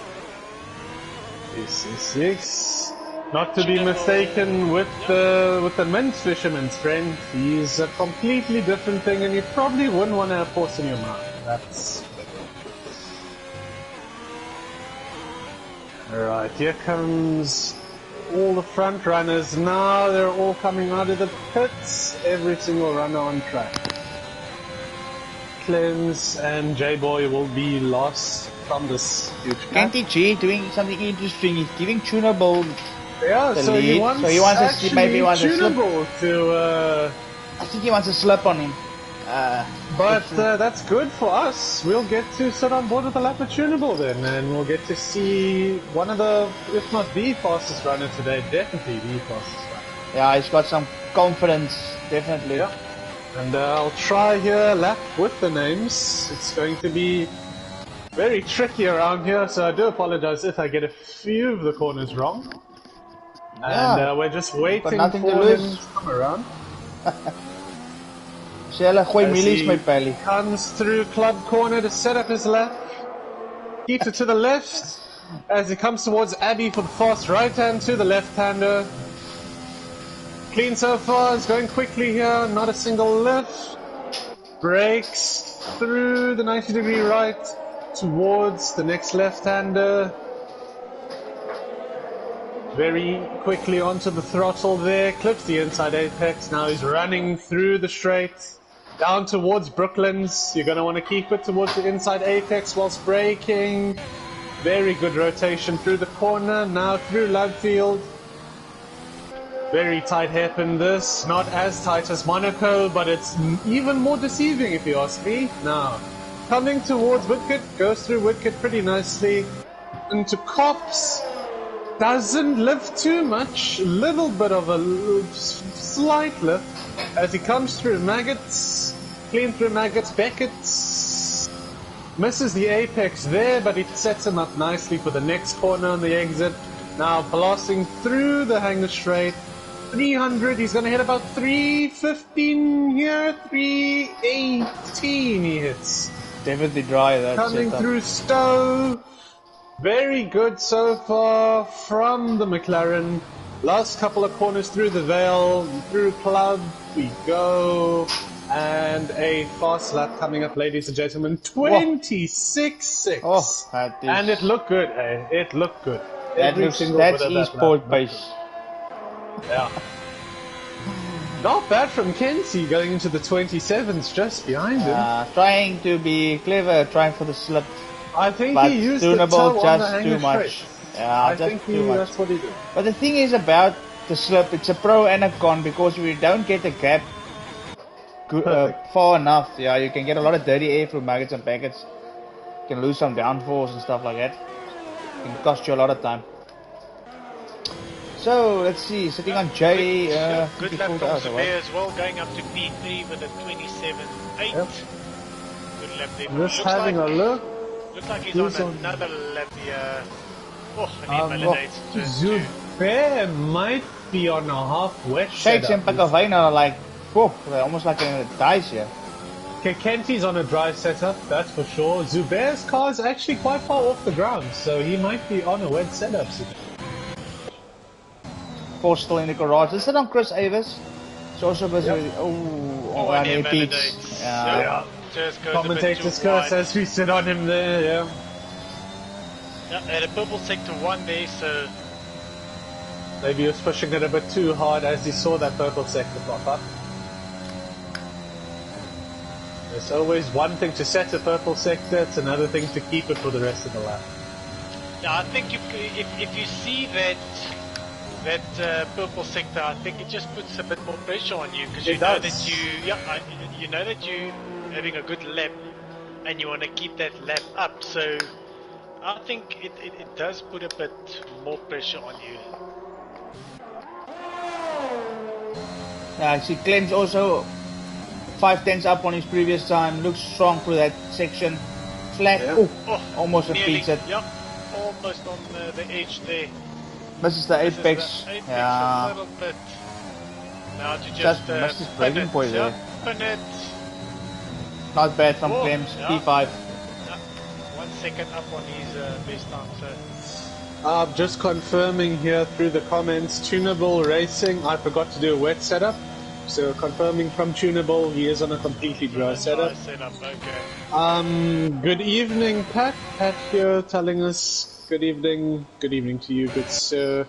Yes. Not to be mistaken with the men's fisherman's friend. He's a completely different thing, and you probably wouldn't want to have horse in your mouth. That's alright. Here comes all the front runners. Now they're all coming out of the pits. Every single runner on track. Clems and J-Boy will be lost from this huge gap. Kenty G doing something interesting. He's giving Tunable. Yeah, the so lead. he wants, So he wants to actually maybe he wants to slip. tunable to, I think he wants to slip on him. but that's good for us. We'll get to sit on board with the lap of tunable then, and we'll get to see one of the, if not the fastest runner today, definitely the fastest runner. Yeah, he's got some confidence, definitely. Yeah. And I'll try here lap with the names. It's going to be very tricky around here, so I do apologize if I get a few of the corners wrong. Yeah. And we're just waiting nothing to for lose. him to come around. Sê hulle gooi As milies he my pelly. comes through club corner to set up his lap. Keeps it to the left as he comes towards Abby for the fast right hand to the left-hander. Clean so far, is going quickly here, not a single lift. Breaks through the 90-degree right towards the next left-hander. Very quickly onto the throttle there, clips the inside apex. Now he's running through the straight, down towards Brooklands. You're going to want to keep it towards the inside apex whilst braking. Very good rotation through the corner, now through Lovefield. Very tight hairpin this, not as tight as Monaco, but it's even more deceiving if you ask me. Now, coming towards Whitkett, goes through Whitkett pretty nicely. Into Cops. Doesn't lift too much, a little bit of a slight lift as he comes through Maggots, clean through Maggots, Beckett's, Misses the apex there, but it sets him up nicely for the next corner on the exit. Now blasting through the hangar straight. 300, he's going to hit about 315 here, 318 he hits. Definitely dry that Coming setup. through Stowe. Very good so far from the McLaren. Last couple of corners through the Vale, through Club we go. And a fast lap coming up, ladies and gentlemen. 26.6. Oh, that is... And it looked good, hey? It looked good. That's e-sport pace. Yeah. Not bad from Kenzie going into the 27s just behind him. Trying to be clever, trying for the slip. I think he used the toe on the hanger straight. Yeah, I think that's what he did. But the thing is about the slip, it's a pro and a con, because if you don't get the gap far enough, yeah, you can get a lot of dirty air through maggots and packets. You can lose some downforce and stuff like that. It can cost you a lot of time. So let's see, sitting on J. Good lap from Zubair as well, going up to P3 with a 27.8. Yep. Good lap there. Just having a look. Looks like he's on another lap here. Oh, I need my dates. Zubair might be on a half wet Shakes and Pakavina are like, whoa, they're almost like in dice here. Okay, Kenty's on a dry setup, that's for sure. Zubair's car is actually quite far off the ground, so he might be on a wet setup. Force still in the garage. Is it on Chris Avis? It's also busy. Yep. With, and he beats. Yeah. Just goes Commentator's curse as we sit on him there, yeah. Yeah, and a purple sector 1 there, so... Maybe he was pushing it a bit too hard as he saw that purple sector pop up. There's always one thing to set a purple sector, it's another thing to keep it for the rest of the lap. Yeah, I think if you see that purple sector, I think it just puts a bit more pressure on you, because you know that you know that you're having a good lap and you want to keep that lap up, so I think it does put a bit more pressure on you. Yeah, I see Clem's also 5/10 up on his previous time, looks strong through that section. Flat, almost repeats it. Yep, almost on the edge there. Misses the apex. Yeah. A little bit. Now to just missed his breaking point there. Pin it. Not bad from Clem's, P5. Yeah. 1 second up on his best time, so. Just confirming here through the comments, Tunable Racing, I forgot to do a wet setup. So confirming from Tunable, he is on a completely dry setup. Okay. Good evening, Pat. Pat here telling us good evening to you, good sir.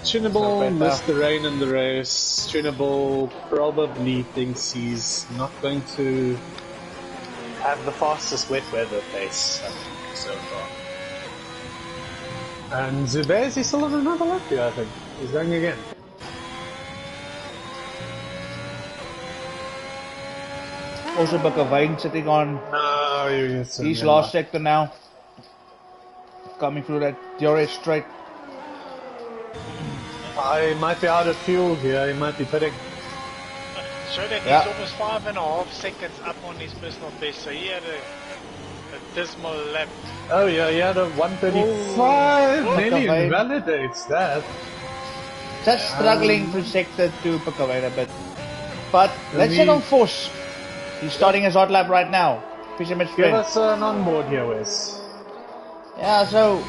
Tunable missed the rain in the race. Tunable probably thinks he's not going to have the fastest wet weather pace so far. And Zubair, he's still on another lap here, I think. He's going again. Also Bakavine sitting on his last sector now. Coming through that DRS straight. I might be out of fuel here, he might be pitting. So that he's almost 5.5 seconds up on his personal best, so he had a dismal lap. Oh yeah, he had a 135, nearly invalidates that. Just struggling through sector 2 Pakavine a bit. But let's hit on force. He's starting his hot lap right now. Fisherman's Give friend. us an onboard here, Wes. Yeah, so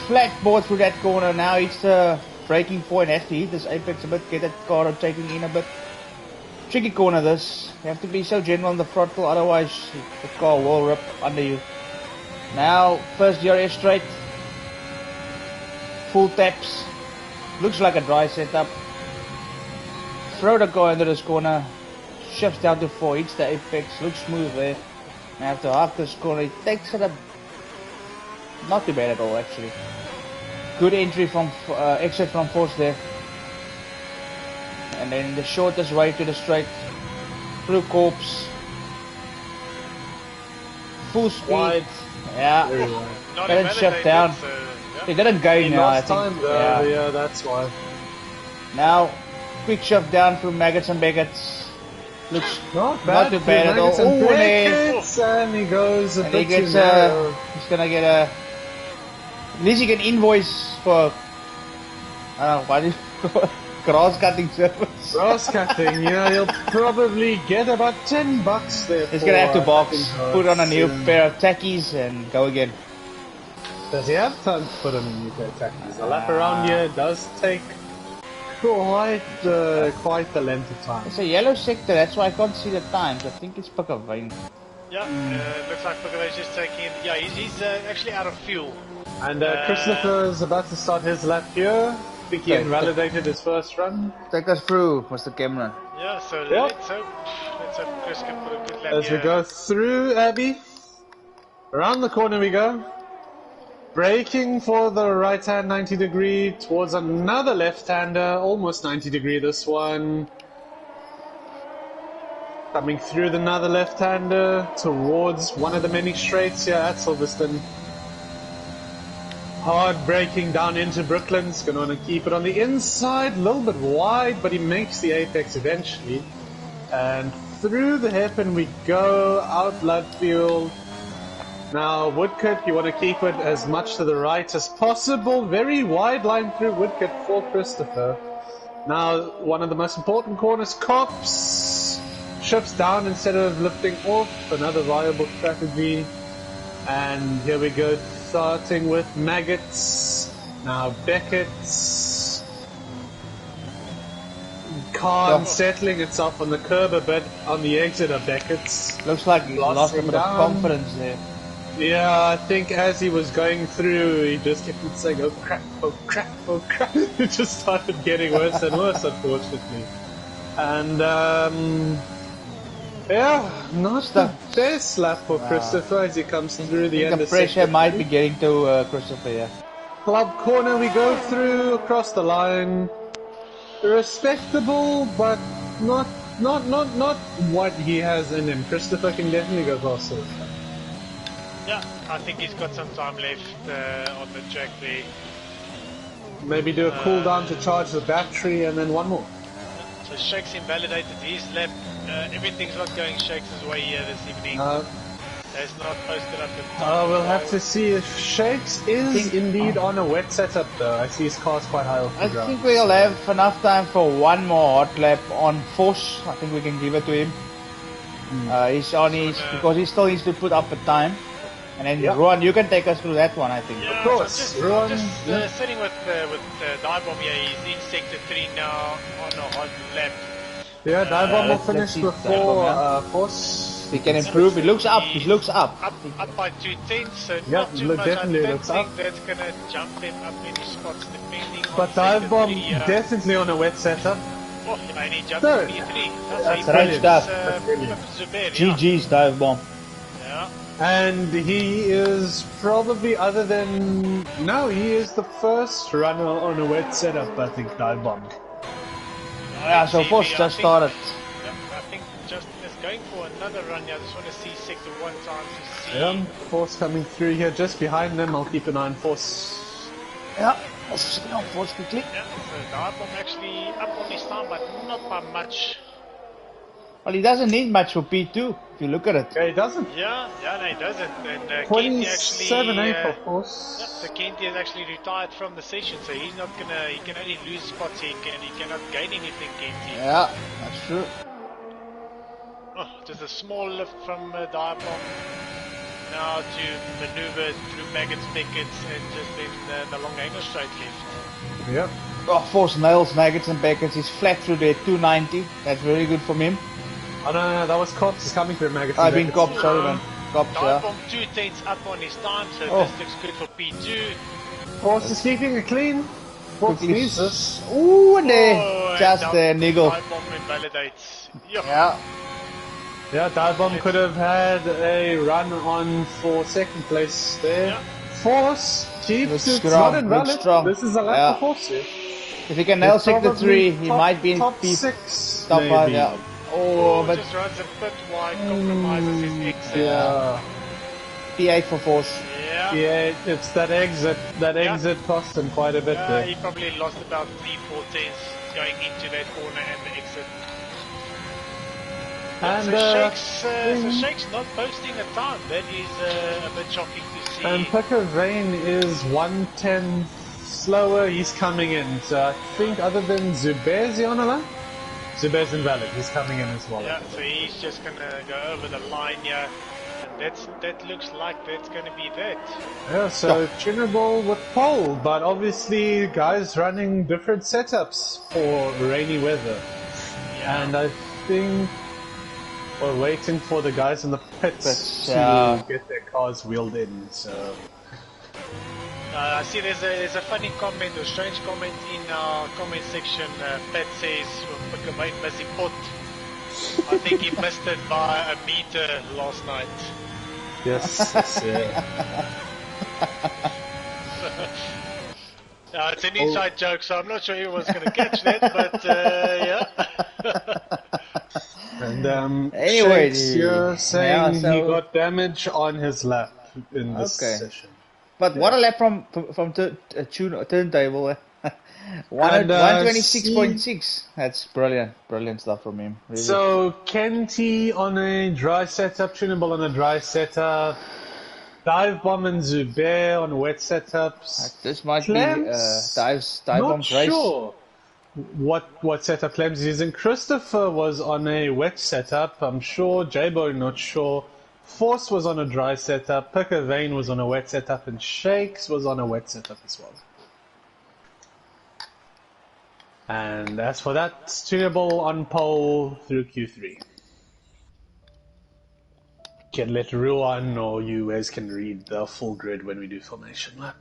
flat board through that corner now. It's the braking point. Has to hit this apex a bit, get that car rotating in a bit. Tricky corner this. You have to be so gentle on the throttle, otherwise the car will rip under you. Now, first DRS straight. Full taps. Looks like a dry setup. Throw the car into this corner. Shifts down to 4, hits the apex, looks smooth there. I have to arc this corner, it takes it up. Not too bad at all actually. Good entry from exit from force there. And then the shortest way to the straight. Through corpse. Full speed. Wide. Yeah. Didn't shift down. He didn't gain now, I think. Yeah, that's why. Now, quick shift down through maggots and beckets. Looks not not too bad at all. Oh, and he goes a he bit gets too narrow. he's gonna get a. At least he can invoice for. I don't know what is grass cutting service. Grass cutting, yeah, he'll probably get about $10 there. He's gonna have to box, put on a new pair of tackies, and go again. Does he have time to put on a new pair of tackies? A lap around here does take quite the length of time. It's a yellow sector, that's why I can't see the times. I think it's Pickavane. Yeah, looks like Pickavane's just taking. Yeah, he's actually out of fuel. And Christopher is about to start his lap here. I think he invalidated his first run. Take us through, Mr. Cameron. Yeah, so let's hope Chris can put a good lap As here. we go through Abbey, around the corner we go. Braking for the right hand 90 degree towards another left hander, almost 90 degree this one. Coming through another left hander towards one of the many straights here at Silverstone. Hard braking down into Brooklands, going to want to keep it on the inside, a little bit wide, but he makes the apex eventually. And through the hairpin we go, out Ludfield. Now Woodcote, you want to keep it as much to the right as possible. Very wide line through Woodcote for Christopher. Now one of the most important corners, Cops. Shifts down instead of lifting off, another viable strategy. And here we go, starting with Maggots. Now Beckett's. Khan settling itself on the curb a bit on the exit of Beckett's. Looks like he lost a bit of confidence there. Yeah, I think as he was going through, he just kept saying, oh crap, oh crap, oh crap. It just started getting worse and worse, unfortunately. And, yeah, not the best lap for Christopher as he comes through the end of the pressure might be getting to Christopher, yeah. Club corner we go through, across the line. Respectable, but not what he has in him. Christopher can definitely go faster. Yeah, I think he's got some time left on the track there. Maybe do a cool down to charge the battery and then one more. So Shakes invalidated his lap. Everything's not going Shakes' way here this evening. Has not posted up the time. We'll have to see if Shakes is indeed on a wet setup though. I see his car's quite high off the ground. I think we'll have enough time for one more hot lap on Force. I think we can give it to him. He's on his, because he still needs to put up a time. And then Rowan, you can take us through that one, I think. Yeah, of course. So just sitting with Dive-Bomb here. He's in sector 3 now on a hot lap. Yeah, Dive-Bomb will finish before Force. He can improve. He looks up. He looks up. Up by 2/10, so yeah, not too much. definitely I looks think up. that's gonna jump him up many spots depending on But Dive-Bomb definitely on a wet setup. Oh, and he jumped Third. to P3. That's great stuff. GG's Dive-Bomb. Yeah. And he is probably, other than... No, he is the first runner on a wet setup, I think, Dive-Bomb. Yeah, so Force just started. Yep, I think Justin is going for another run here. I just want to see sector 1 time to see. Yeah, Force coming through here just behind them. I'll keep an eye on Force. Yeah, let's see on Force quickly. Yeah, so Dive-Bomb actually up on his time, but not by much. Well, he doesn't need much for P2, if you look at it. Yeah, he doesn't. Yeah, no, he doesn't. And 27 actually, for Force. Yeah, so Kenty has actually retired from the session, so he's not gonna. He can only lose spots. He cannot gain anything. Kenty. Yeah, that's true. Oh, just a small lift from Dive-Bomb now to maneuver through Maggots, Beckett's, and just then the long angle straight left. Yep. Oh, Force nails Maggots and Beckett's. He's flat through there, 290. That's very good from him. Oh no, that was Cops. He's coming through Maggots. I've been Cops, sorry man. Cops, yeah. Dive-Bomb 2/10 up on his time, so this looks good for P2. Force is keeping it clean. Force needs this. Ooh, and there. Just a niggle. Dive-Bomb invalidates. Yeah. Yeah, Dive-Bomb could have had a run on for second place there. Yeah. Force keeps it strong, not invalid. strong. This is a lap for Force here. If he can nail sector 3, he might be in top P6. 6. Top 5, yeah. Oh, but just runs a bit wide, compromises his exit. Yeah. P8 for Force. Yeah. Yeah, it's that exit. That exit cost him quite a bit there. He probably lost about 3-4 tenths going into that corner and the exit. And so Shake's not posting a time. That is a bit shocking to see. And Picker Vane is 1/10 slower. He's coming in. So I think other than Zubair, is he on a lap? Zubair's invalid. He's coming in as well. Yeah, so he's just gonna go over the line here. And that looks like that's gonna be that. Yeah, so tunable with pole, but obviously guys running different setups for rainy weather. Yeah. And I think we're waiting for the guys in the pits to get their cars wheeled in. So I see there's a funny comment or strange comment in our comment section. Pat says, "Picker made missing pot." I think he missed it by a meter last night. Yes, it's an inside joke, so I'm not sure everyone's going to catch that, but yeah. And anyway, you're saying he got damage on his lap in this session. But what a lap from turntable. 126.6. That's brilliant stuff from him. Really. So Kenty on a dry setup, tunable on a dry setup, Dive Bomb and Zubair on wet setups. This might be Dive Bomb's race. Not sure what setup Clem's using. Christopher was on a wet setup. I'm sure J-Bo not sure. Force was on a dry setup. Picker Vane was on a wet setup, and Shakes was on a wet setup as well. And as for that, tunable on pole through Q3. Can let Ruan or you guys can read the full grid when we do formation lap.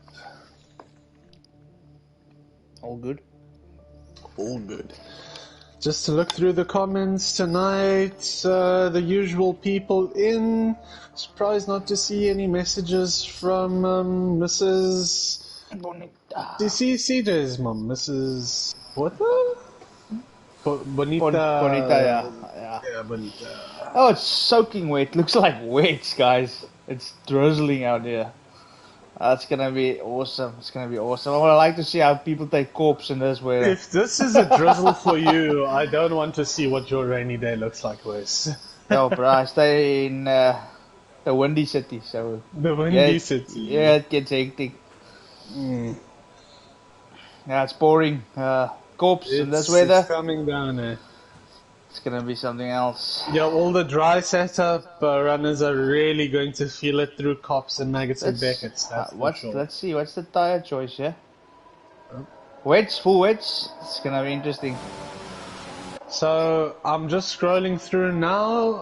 All good? All good. Just to look through the comments tonight, the usual people in. Surprised not to see any messages from Mrs. Bonita. Do you see CJ's mom, Mrs. What the? Bonita. Bonita, yeah. Yeah, Bonita. Oh, it's soaking wet. Looks like wet, guys. It's drizzling out here. That's gonna be awesome. It's gonna be awesome. I would like to see how people take corpse in this weather. If this is a drizzle for you, I don't want to see what your rainy day looks like, Wes. No, bro, I stay in the windy city, so... The windy city? Yeah, it gets hectic. Yeah, it's boring. Corpse in this weather. It's coming down, eh? It's gonna be something else. Yeah, all the dry setup runners are really going to feel it through Cops and Maggots and Beckett's. Let's see, what's the tire choice here? Wets, full wets. It's gonna be interesting. So, I'm just scrolling through now.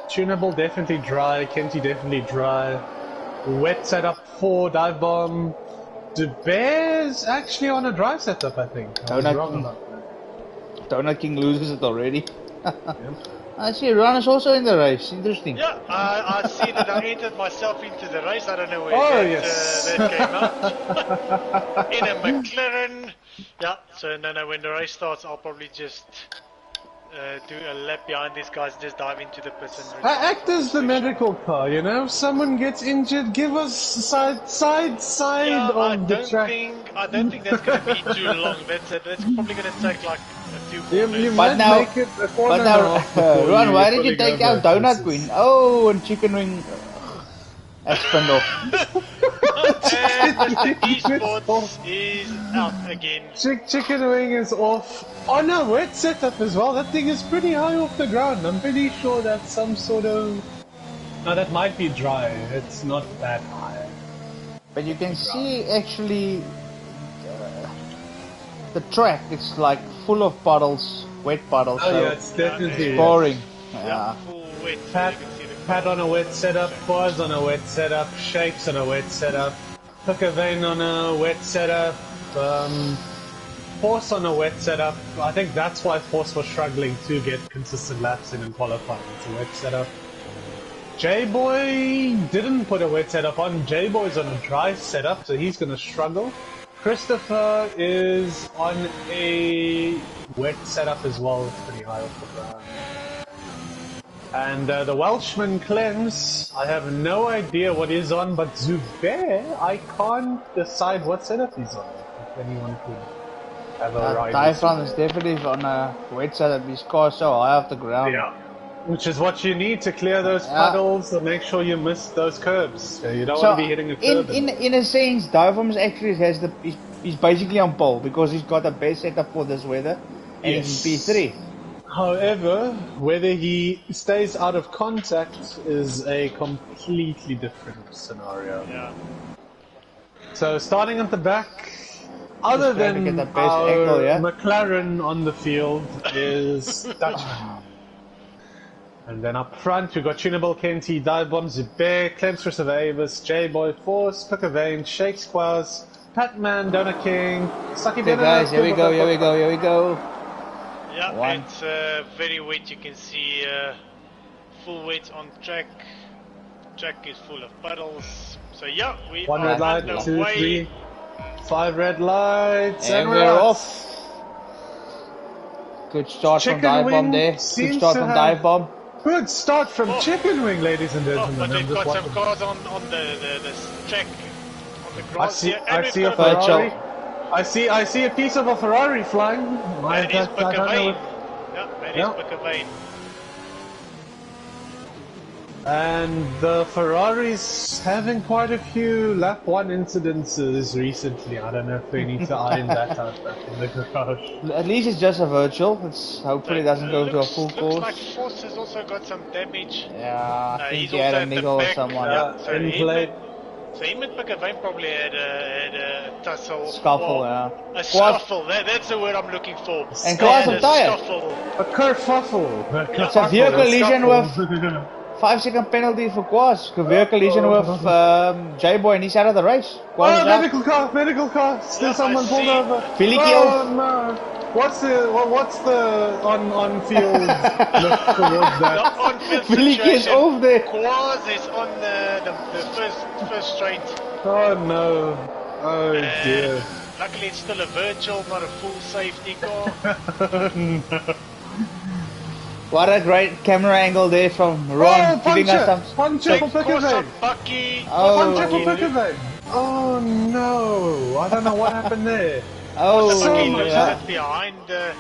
Tunable definitely dry, Kenty definitely dry. Wet setup for Dive Bomb. Bear's actually on a dry setup, I think. I was wrong about that. Donut King loses it already. I see Ron is also in the race. Interesting. Yeah, I see that I entered myself into the race. I don't know where that came out. In a McLaren. Yeah, so no, when the race starts, I'll probably just do a lap behind these guys, just dive into the pits and act as the medical car, you know? If someone gets injured, give us side of the track. I don't think that's going to be too long. That's probably going to take like a few corners. You might make it a corner. But now, Ron, why did you take out Donut Queen? Oh, and Chicken Wing has spinned off. And the esports is out again. Chicken Wing is off. Oh no, wet setup as well. That thing is pretty high off the ground. I'm pretty sure that's some sort of... No, that might be dry. It's not that high. But you can see actually the track. It's like full of puddles, wet puddles. Oh so yeah, it's definitely boring. Yeah, full wet. Pat on a wet setup, Foz on a wet setup, Shakes on a wet setup, Picker Vane on a wet setup, Force on a wet setup. I think that's why Force was struggling to get consistent laps in qualifying. It's a wet setup. J-Boy didn't put a wet setup on. J-Boy's on a dry setup, so he's going to struggle. Christopher is on a wet setup as well. It's pretty high off the ground. And the Welshman Clems, I have no idea what he's on, but Zubair, I can't decide what setup he's on. If anyone could Dive bomb is definitely on a wet side of his car so high off the ground. Yeah. Which is what you need to clear those puddles and make sure you miss those curbs. You don't want to be hitting a curb. In a sense, dive bomb actually has he's basically on pole because he's got the best setup for this weather and he's in P3. However, whether he stays out of contact is a completely different scenario. Yeah. So starting at the back, other than get the best our angle, McLaren on the field is Dutchman. And then up front we've got Tunable, Kenty, Dive Bomb, Zubair, Clemster Survivors, J-Boy, Force, Pickavane, Shake Squaws, Patman, Donut King, Sucky Okay guys, here we go. Yeah, it's very wet. You can see full wet on track. Track is full of puddles. So yeah, we One are red light, underway. 2, 3, 5 red lights, And we're off. Good start from Dive Bomb there. Good start from Dive Bomb. Good start from Chicken Wing, ladies and gentlemen. But they've got some cars on the track, on the grass here. I see a Ferrari. I see a piece of a Ferrari flying. That is Pickavane. Yeah, that is Pickavane. And the Ferrari's having quite a few lap 1 incidences recently. I don't know if we need to iron that out back in the garage. At least it's just a virtual. Hopefully it doesn't go to a full course. Looks like Force has also got some damage. Yeah, I think he also had a at the niggle or back. someone. So him and Pickavane probably had a tussle. Scuffle, A scuffle, that's the word I'm looking for. And cars are tired. A kerfuffle. It's a vehicle collision with 5-second penalty for Quas. Vehicle collision with J-Boy and he's out of the race. Medical car. Still someone pulled over. Oh no. What's the on field look towards that? The on-field Filiki is off there. Quas is on the first straight. Oh no. Oh dear. Luckily it's still a virtual, not a full safety car. No. What a great camera angle there from Ron, giving us some... Puncher for Pickavane. Bucky. Puncher for Pickavane. Oh no, I don't know what happened there. Oh, Bucky loses yeah. it behind the...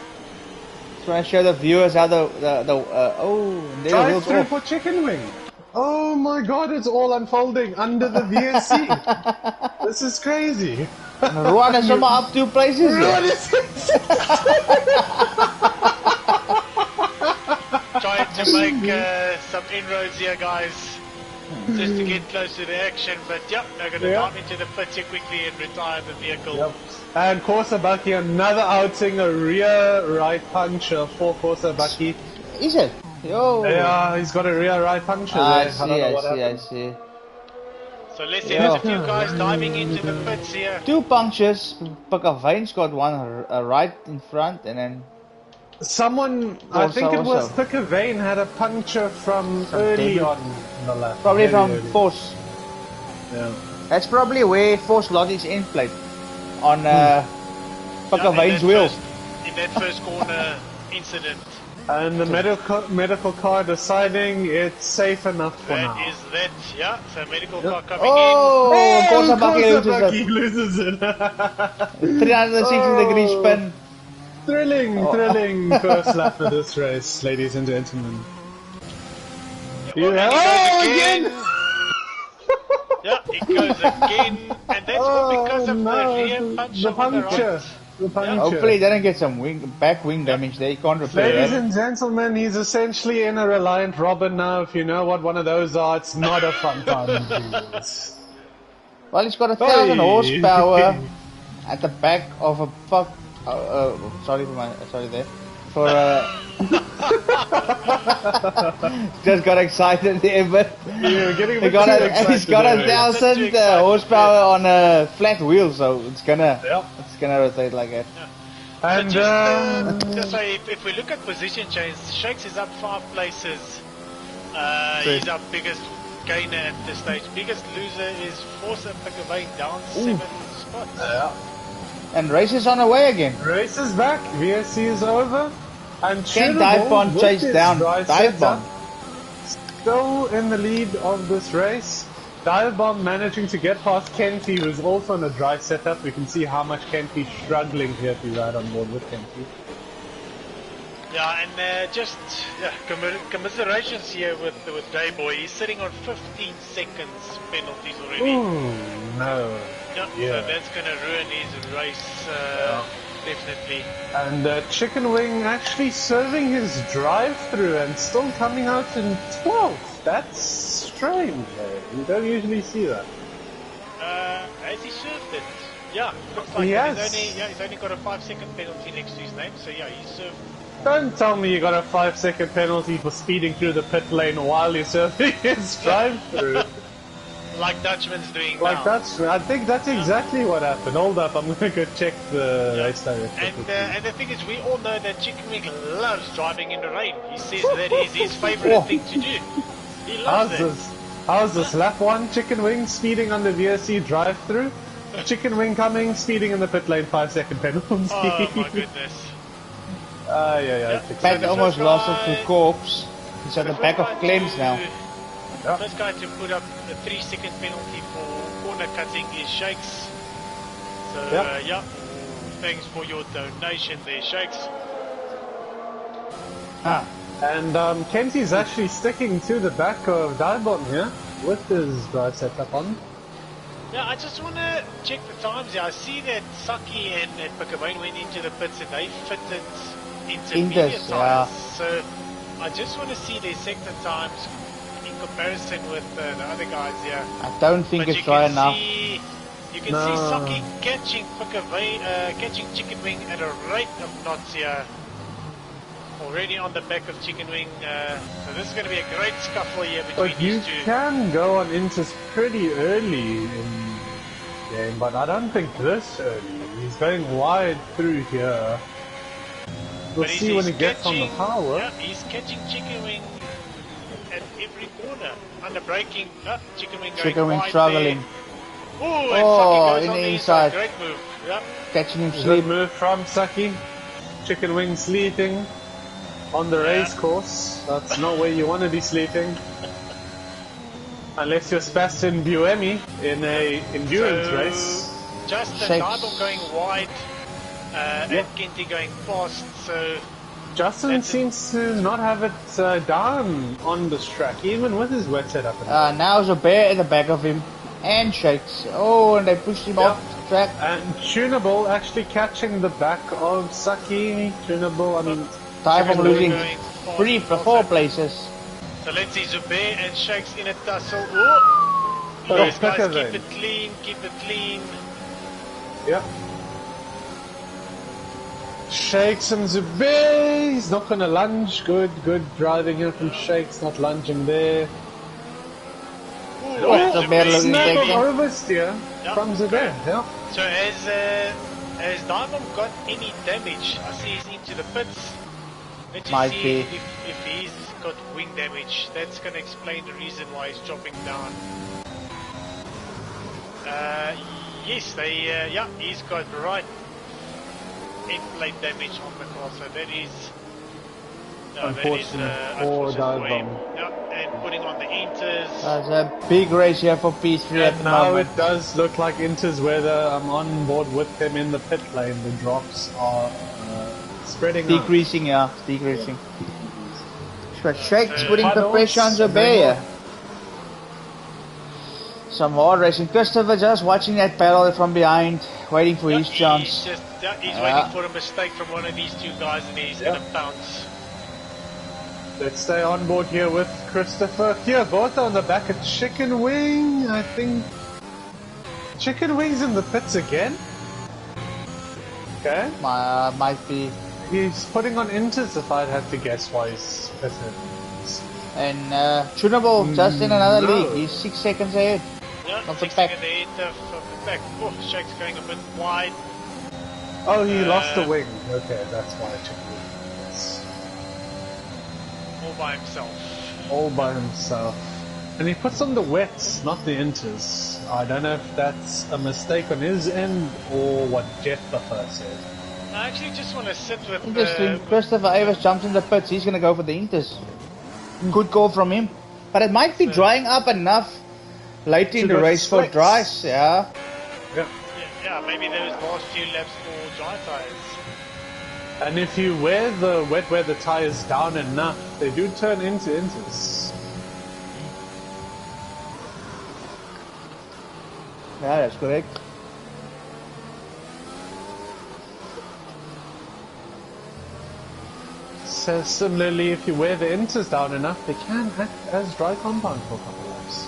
Just want to show the viewers how there Drive wheels through off. for Chicken Wing. Oh my god, it's all unfolding under the VSC. This is crazy. And Ron is somehow up 2 places here. Trying to make some inroads here, guys. Just to get close to the action, but yeah, they're going to dive into the pits here quickly and retire the vehicle. Yep. And Corsa Bucky, another outing, a rear right puncture for Corsa Bucky. Is it? Yo. Yeah, he's got a rear right puncture I there. see. So let's see, there's a few guys diving into the pits here. 2 punctures. Pickavane's got one right in front and then... Someone, I think it was Pickavane, had a puncture from early on in the lap. Probably from Force. Yeah. That's probably where Force lost his end plate. On Pickavane's wheels. In that first corner incident. And the medical car deciding it's safe enough for now. That is that, yeah. So medical car coming in. Corsa Bucky loses it. 360-degree spin. Thrilling first lap of this race, ladies and gentlemen. Again! Yeah, it goes again, and that's all because of the rear puncture. The puncture. Hopefully he doesn't get some back wing damage there, he can't repair Ladies that. and gentlemen, he's essentially in a Reliant Robin now. If you know what one of those are, it's not a fun time. Well, he's got 1,000 horsepower at the back of a sorry there. For just got excited there, but You're getting he's got 1,000 horsepower on a flat wheel, so it's gonna rotate like that. And just say, if we look at position change, Shakes is up 5 places. He's our biggest gainer at this stage. Biggest loser is Force and Pickavane down 7 spots. Yeah. And race is on the way again. Race is back. VSC is over. And Can Dive Bomb chase down Dive Bomb? Still in the lead of this race. Dive Bomb managing to get past Kenty, who's also on a dry setup. We can see how much Kenty's struggling here to ride on board with Kenty. Yeah, and just commiserations here with Dayboy. He's sitting on 15 seconds penalties already. Ooh, no. Yeah, so that's going to ruin his race, definitely. And Chicken Wing actually serving his drive-through and still coming out in 12th. That's strange, you don't usually see that. Has he served it? Yeah, looks like he's only got a 5-second penalty next to his name, so yeah, he's served. Don't tell me you got a 5-second penalty for speeding through the pit lane while you're serving his drive-through. Like Dutchman's doing like now. I think that's exactly what happened. Hold up, I'm gonna go check the race director. And the thing is, we all know that Chicken Wing loves driving in the rain. He says that is his favourite thing to do. He loves How's this? Lap 1, Chicken Wing speeding on the VSC drive-through. Chicken Wing coming, speeding in the pit lane, 5-second penalty. Oh my goodness. Pat almost lost it to Corpse. He's at the back of Clems now. First guy to put up a 3-second penalty for corner cutting is Shakes. So thanks for your donation there, Shakes. And Kenty's actually sticking to the back of Divebottom here with his drive setup on. Yeah, I just want to check the times here. I see that Saki and Pikabane went into the pits and they fitted intermediate times. So I just want to see their sector times in comparison with the other guys here. I don't think it's dry enough. You can see Saki catching catching Chicken Wing at a rate of knots here. Already on the back of Chicken Wing. So this is going to be a great scuffle here between these two. You can go on Intus pretty early in the game, but I don't think this early. He's going wide through here. We'll see when he gets on the power. Yeah, he's catching Chicken Wing at every corner. Under braking, Chicken Wing going Chicken Wing wide struggling. There. Ooh, and Saki goes in on the inside. inside. Great move. Yep. Catching him Good sleep. move from Saki. Chicken Wing sleeping on the race course. That's not where you want to be sleeping. Unless you're Sebastian Buemi in a endurance race. Justin Dibble going wide. And Kenty going fast, so Justin seems to not have it down on this track, even with his wet setup. Now there's a bear in the back of him, and Shakes. Oh, and they pushed him off the track. And Tunable actually catching the back of Saki. Tunable, I mean, Dive losing 4 places. So let's see Zubair and Shakes in a tussle. Oh, those guys keep it clean. Yep. Shakes and Zubair, he's not going to lunge. Good driving here from Shakes, not lunging there. Zubair snap of oversteer from Zubair. Yeah. So has Diamond got any damage? I see he's into the pits. Let's see if he's got wing damage. That's going to explain the reason why he's dropping down. Yes, he's got right end plate damage on the car, so that is unfortunate for Dive-Bomb. And putting on the Inters. That's a big race here for P3 at the now moment. It does look like Inters, whether I'm on board with them in the pit lane, the drops are spreading decreasing, decreasing. But Shakes putting the pressure on Zubair. Some hard racing. Christopher just watching that battle from behind, waiting for his chance. He's waiting for a mistake from one of these two guys and he's going to pounce. Let's stay on board here with Christopher. Here, both on the back of Chicken Wing, I think. Chicken Wing's in the pits again. Okay. Might be. He's putting on Inters if I'd have to guess why he's pitted. And Tunable just in another league. He's 6 seconds ahead. Yeah, of the back. Of the back. Oh, Shake's going a bit wide. Oh, he lost the wing. Okay, that's why Chicken Wing. Yes. All by himself. All by himself. And he puts on the wets, not the Inters. I don't know if that's a mistake on his end or what Jeff Buffer said. I actually just want to sit with interesting. Christopher Avis jumps in the pits. He's going to go for the Inters. Good call from him. But it might be drying up enough Late in the race for dries, yeah. Yeah, maybe those last few laps for dry tires. And if you wear the wet weather tires down enough, they do turn into inters. Yeah, that's correct. So similarly, if you wear the inters down enough, they can act as dry compound for a couple laps.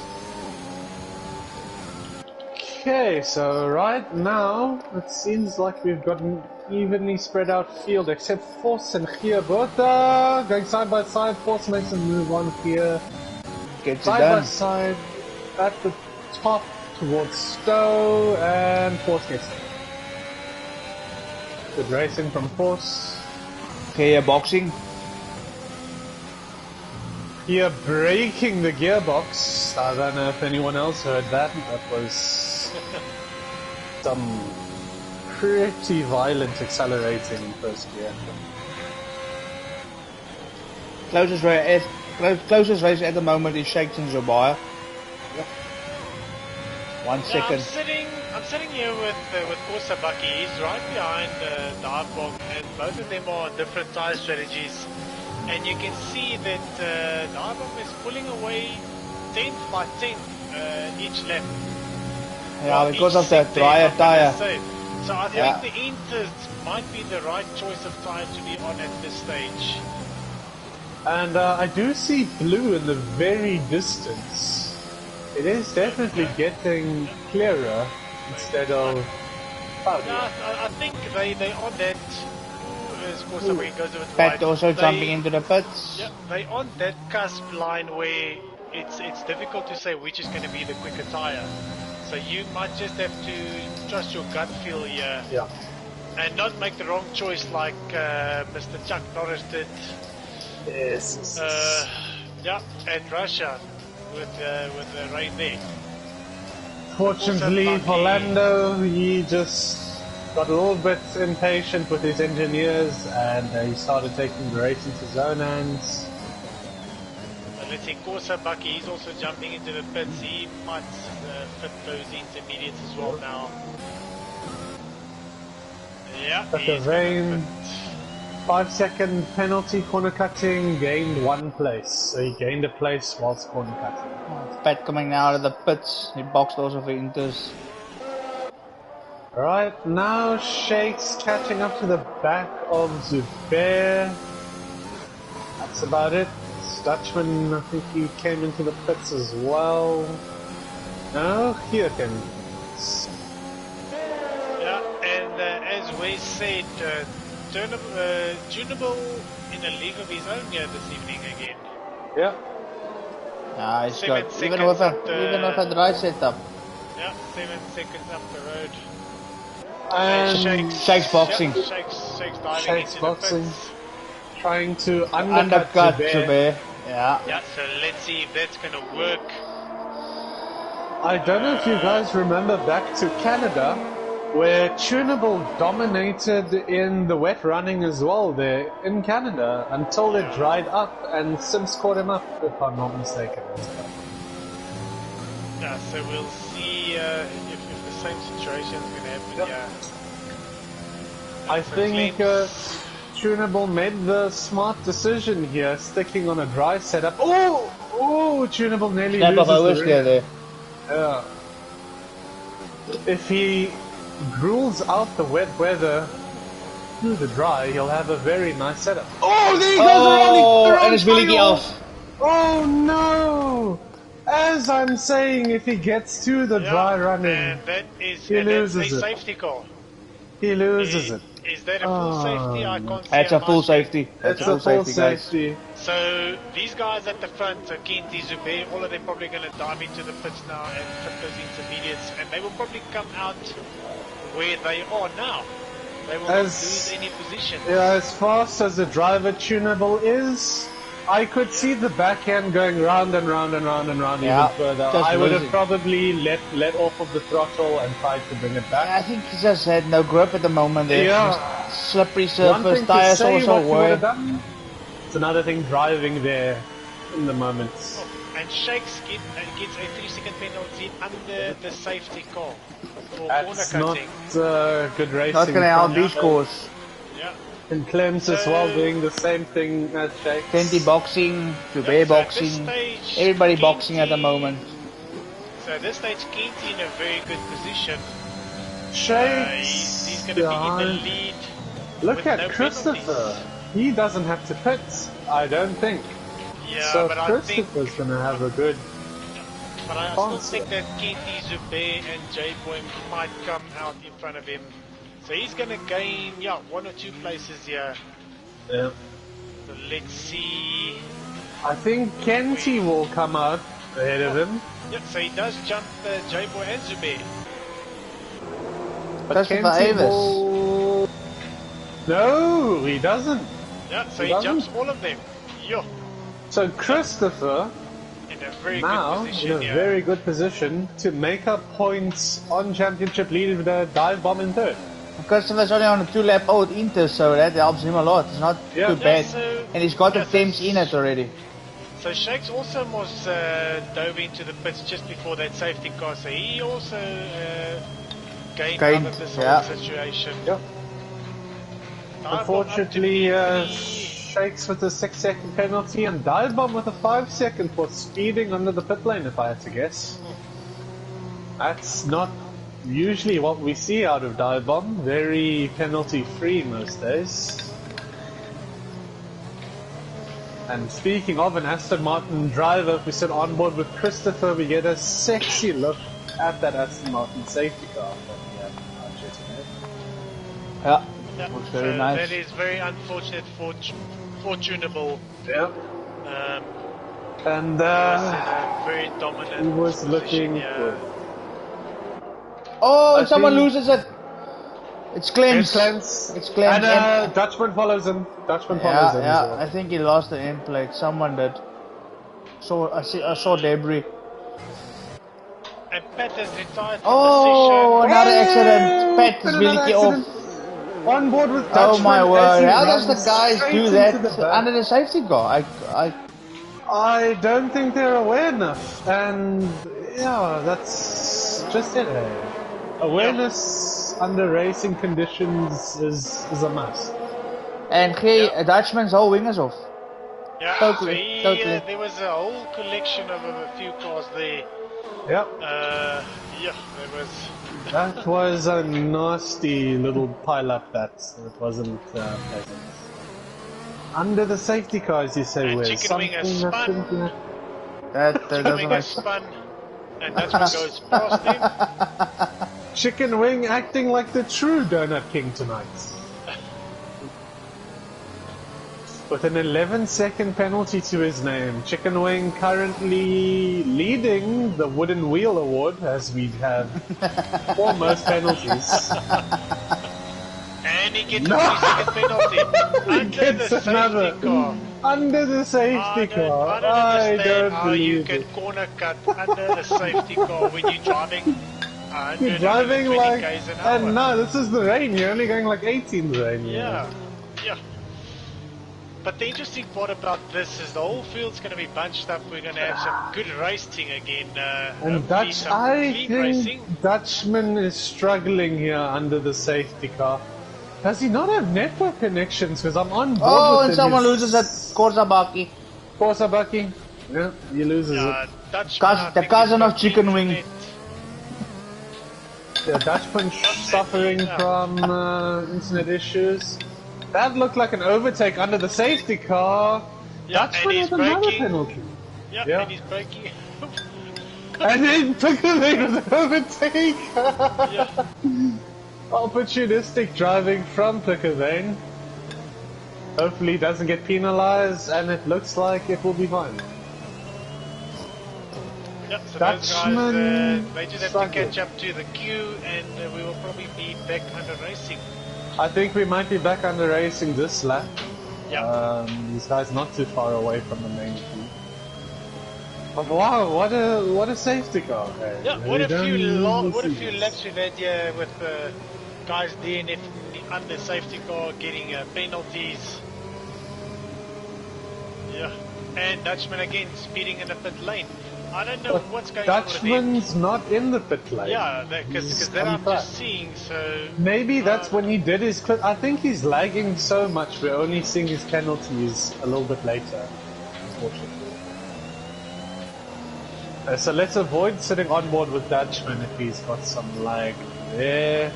Okay, so right now, it seems like we've got an evenly spread out field, except Force and Gia both going side by side. Force makes a move on here. Gets side it done. by side at the top towards Stowe, and Force gets it. Good racing from Force. Gearboxing. Here breaking the gearbox. I don't know if anyone else heard that. That was some pretty violent accelerating in first gear. Closest race at the moment is Shakes and Zobaya. Yep. 1 second. I'm sitting here with Corsa Bucky. He's right behind Darkbog, and both of them are on different tire strategies. And you can see that Darkbog is pulling away 10th by 10th each lap. Yeah, because of the drier tire. So I think the Inters might be the right choice of tire to be on at this stage. And I do see blue in the very distance. It is definitely getting clearer instead of cloudy. No, I think they on that. Goes over to Pat also jumping into the pits. Yeah, they on that cusp line where it's difficult to say which is going to be the quicker tire. So you might just have to trust your gut feel here. Yeah. And not make the wrong choice like Mr. Chuck Norris did. Yes. Yeah, at Russia with the rain there. Fortunately for Lando, he just got a little bit impatient with his engineers and he started taking the race into his own hands. Let's see, Corsa Bucky, he's also jumping into the pits. He might fit those intermediates as well now. Yeah, But the rain, 5-second penalty corner cutting, gained 1 place. So he gained a place whilst corner cutting. Pat coming out of the pits. He boxed also for Inters. Right, now Shakes catching up to the back of Zubair. That's about it. Dutchman, I think he came into the pits as well. No, here can. Yeah, and as we said, tunable in a league of his own here this evening again. Yeah. He's got even with a dry setup. Yeah, 7 seconds up the road. And Shakes boxing. Shakes diving Shakes into boxing. the pits. Trying to Undercut Zubair. Zubair. Yeah. Yeah, so let's see if that's gonna work. I don't know if you guys remember back to Canada, where Tunable dominated in the wet running as well there in Canada until it dried up and Sims caught him up, if I'm not mistaken. Yeah, so we'll see if the same situation is going to happen. Yep. Yeah. I think Tunable made the smart decision here, sticking on a dry setup. Oh, Tunable nearly loses the there. Yeah. If he gruels out the wet weather through the dry, he'll have a very nice setup. Oh, there he goes! And it's really off. Oh no! As I'm saying, if he gets to the dry running, that is he loses a it. safety call. He loses it. Is that a full safety? I can't see. That's a full safety. It's a full safety. So these guys at the front, so Kenty, Zubair, all of them probably going to dive into the pits now and fit those intermediates, and they will probably come out where they are now. They will not lose any position. Yeah, as fast as the driver tunable is, I could see the back end going round and round and round and round even further. I would have probably let off of the throttle and tried to bring it back. I think he just had no grip at the moment there. Yeah. Slippery surface, tires also were. It's another thing driving there in the moment. And Shakes gets a 3-second penalty under the safety car for corner That's cutting. not good racing. Not gonna help from these scores. Yeah. And Clems as well doing the same thing as Shakes. Plenty boxing, Dubé boxing, stage, everybody Kenty, boxing at the moment. So at this stage, Kenty in a very good position. Shakes He's going to be in the lead. Look at Christopher. He doesn't have to pit, I don't think. Yeah, so but Christopher's going to have a good. But I still think that Kenty, Zube, and J-Boy might come out in front of him. So he's going to gain, 1 or 2 places here. Yeah. So let's see. I think Kenty will come out ahead of him. Yeah, so he does jump J-Boy and Zube. But Kenty will... No, he doesn't. Yeah, so he jumps all of them. Yo. So Christopher in a very now good position, in a very good position to make up points on championship lead with a dive bomb in third. Christopher's only on a 2-lap old Inter, so that helps him a lot. It's not too bad. So, and he's got the temps in it already. So Shakes also was dove into the pits just before that safety car, so he also gained out of this whole situation. Yep. Unfortunately, Shakes with a 6-second penalty and Dive Bomb with a 5-second for speeding under the pit lane, if I had to guess. That's not usually what we see out of Dive Bomb. Very penalty free most days. And speaking of an Aston Martin driver, if we sit on board with Christopher, we get a sexy look at that Aston Martin safety car. Yeah. Yeah, looks very nice. That is very unfortunate for tunable. Yeah. And very dominant. he was looking good. Oh, someone loses it. It's Clems. It's Clems. And Dutchman follows him. Yeah, I think he lost the end plate. Someone did. So I saw debris. And Pat has retired from the session. Another accident. Pat is really off. On board with Dutchman. Oh my word! How does the guys do that under the safety car? I don't think they're aware enough, and yeah, that's just it. Awareness under racing conditions is a must. And a Dutchman's whole wing is off. Yeah, totally. There was a whole collection of a few cars there. Yep. Yeah, there was. That was a nasty little pile-up. It wasn't pleasant. Under the safety cars, you say, and where Chicken Wing has spun. That doesn't make spun, and that's what goes past him. Chicken Wing acting like the true Donut King tonight. With an 11-second penalty to his name, Chicken Wing currently leading the Wooden Wheel Award, as we have 4 most penalties. And he gets a 3-second penalty under the safety car. Under the safety car. I don't understand how you can corner cut under a safety car when you're driving. You're driving like, k's an hour. And no, this is the rain. You're only going like 18 in the rain. Yeah. But the interesting part about this is the whole field's going to be bunched up. We're going to have some good racing again. And I think Dutchman is struggling here under the safety car. Does he not have network connections? Because I'm on board with and him. someone loses at Korsabaki. Korsabaki? Yeah, he loses it. The cousin of Chicken Wing. Yeah, Dutchman suffering from internet issues. That looked like an overtake under the safety car. Yeah, Dutchman has another penalty. Yeah, and he's braking. And then Pickering with an overtake. Yeah. Opportunistic driving from Pickervane. Hopefully he doesn't get penalized, and it looks like it will be fine. Yep, so Dutchman, those guys, they just have to catch up to the queue, and we will probably be back under racing. I think we might be back under racing this lap. Yeah. These guys not too far away from the main queue. But wow, what a safety car! Okay. Yeah, what a few laps we've had here with guys DNF under safety car getting penalties. Yeah. And Dutchman again speeding in the pit lane. I don't know what's going Dutchman's on with him. not in the pit lane. Yeah, because that I'm just seeing, so... Maybe that's when he did his clip. I think he's lagging so much we're only seeing his penalties a little bit later, unfortunately. So let's avoid sitting on board with Dutchman if he's got some lag there.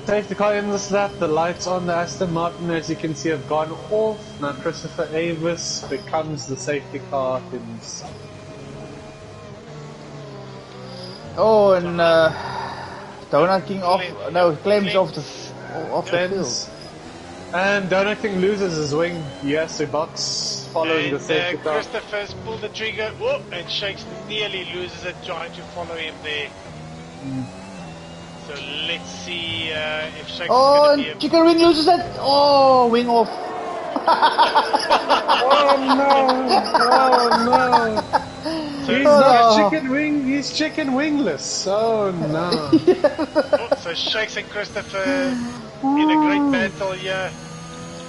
Safety car in the slap, the lights on the Aston Martin, as you can see, have gone off. Now Christopher Avis becomes the safety car himself. Oh, and Donut King off. No, Clem's off the field. And Donut King loses his wing. He has to box following the safety car. Christopher's pulled the trigger, whoop, and Shakes nearly loses it trying to follow him there. So let's see if Shakes is going to be able... Chicken Wing loses it! Oh, wing off. Oh no! So he's not chicken wing, he's chicken wingless. Oh no. So Shakes and Christopher in a great battle here.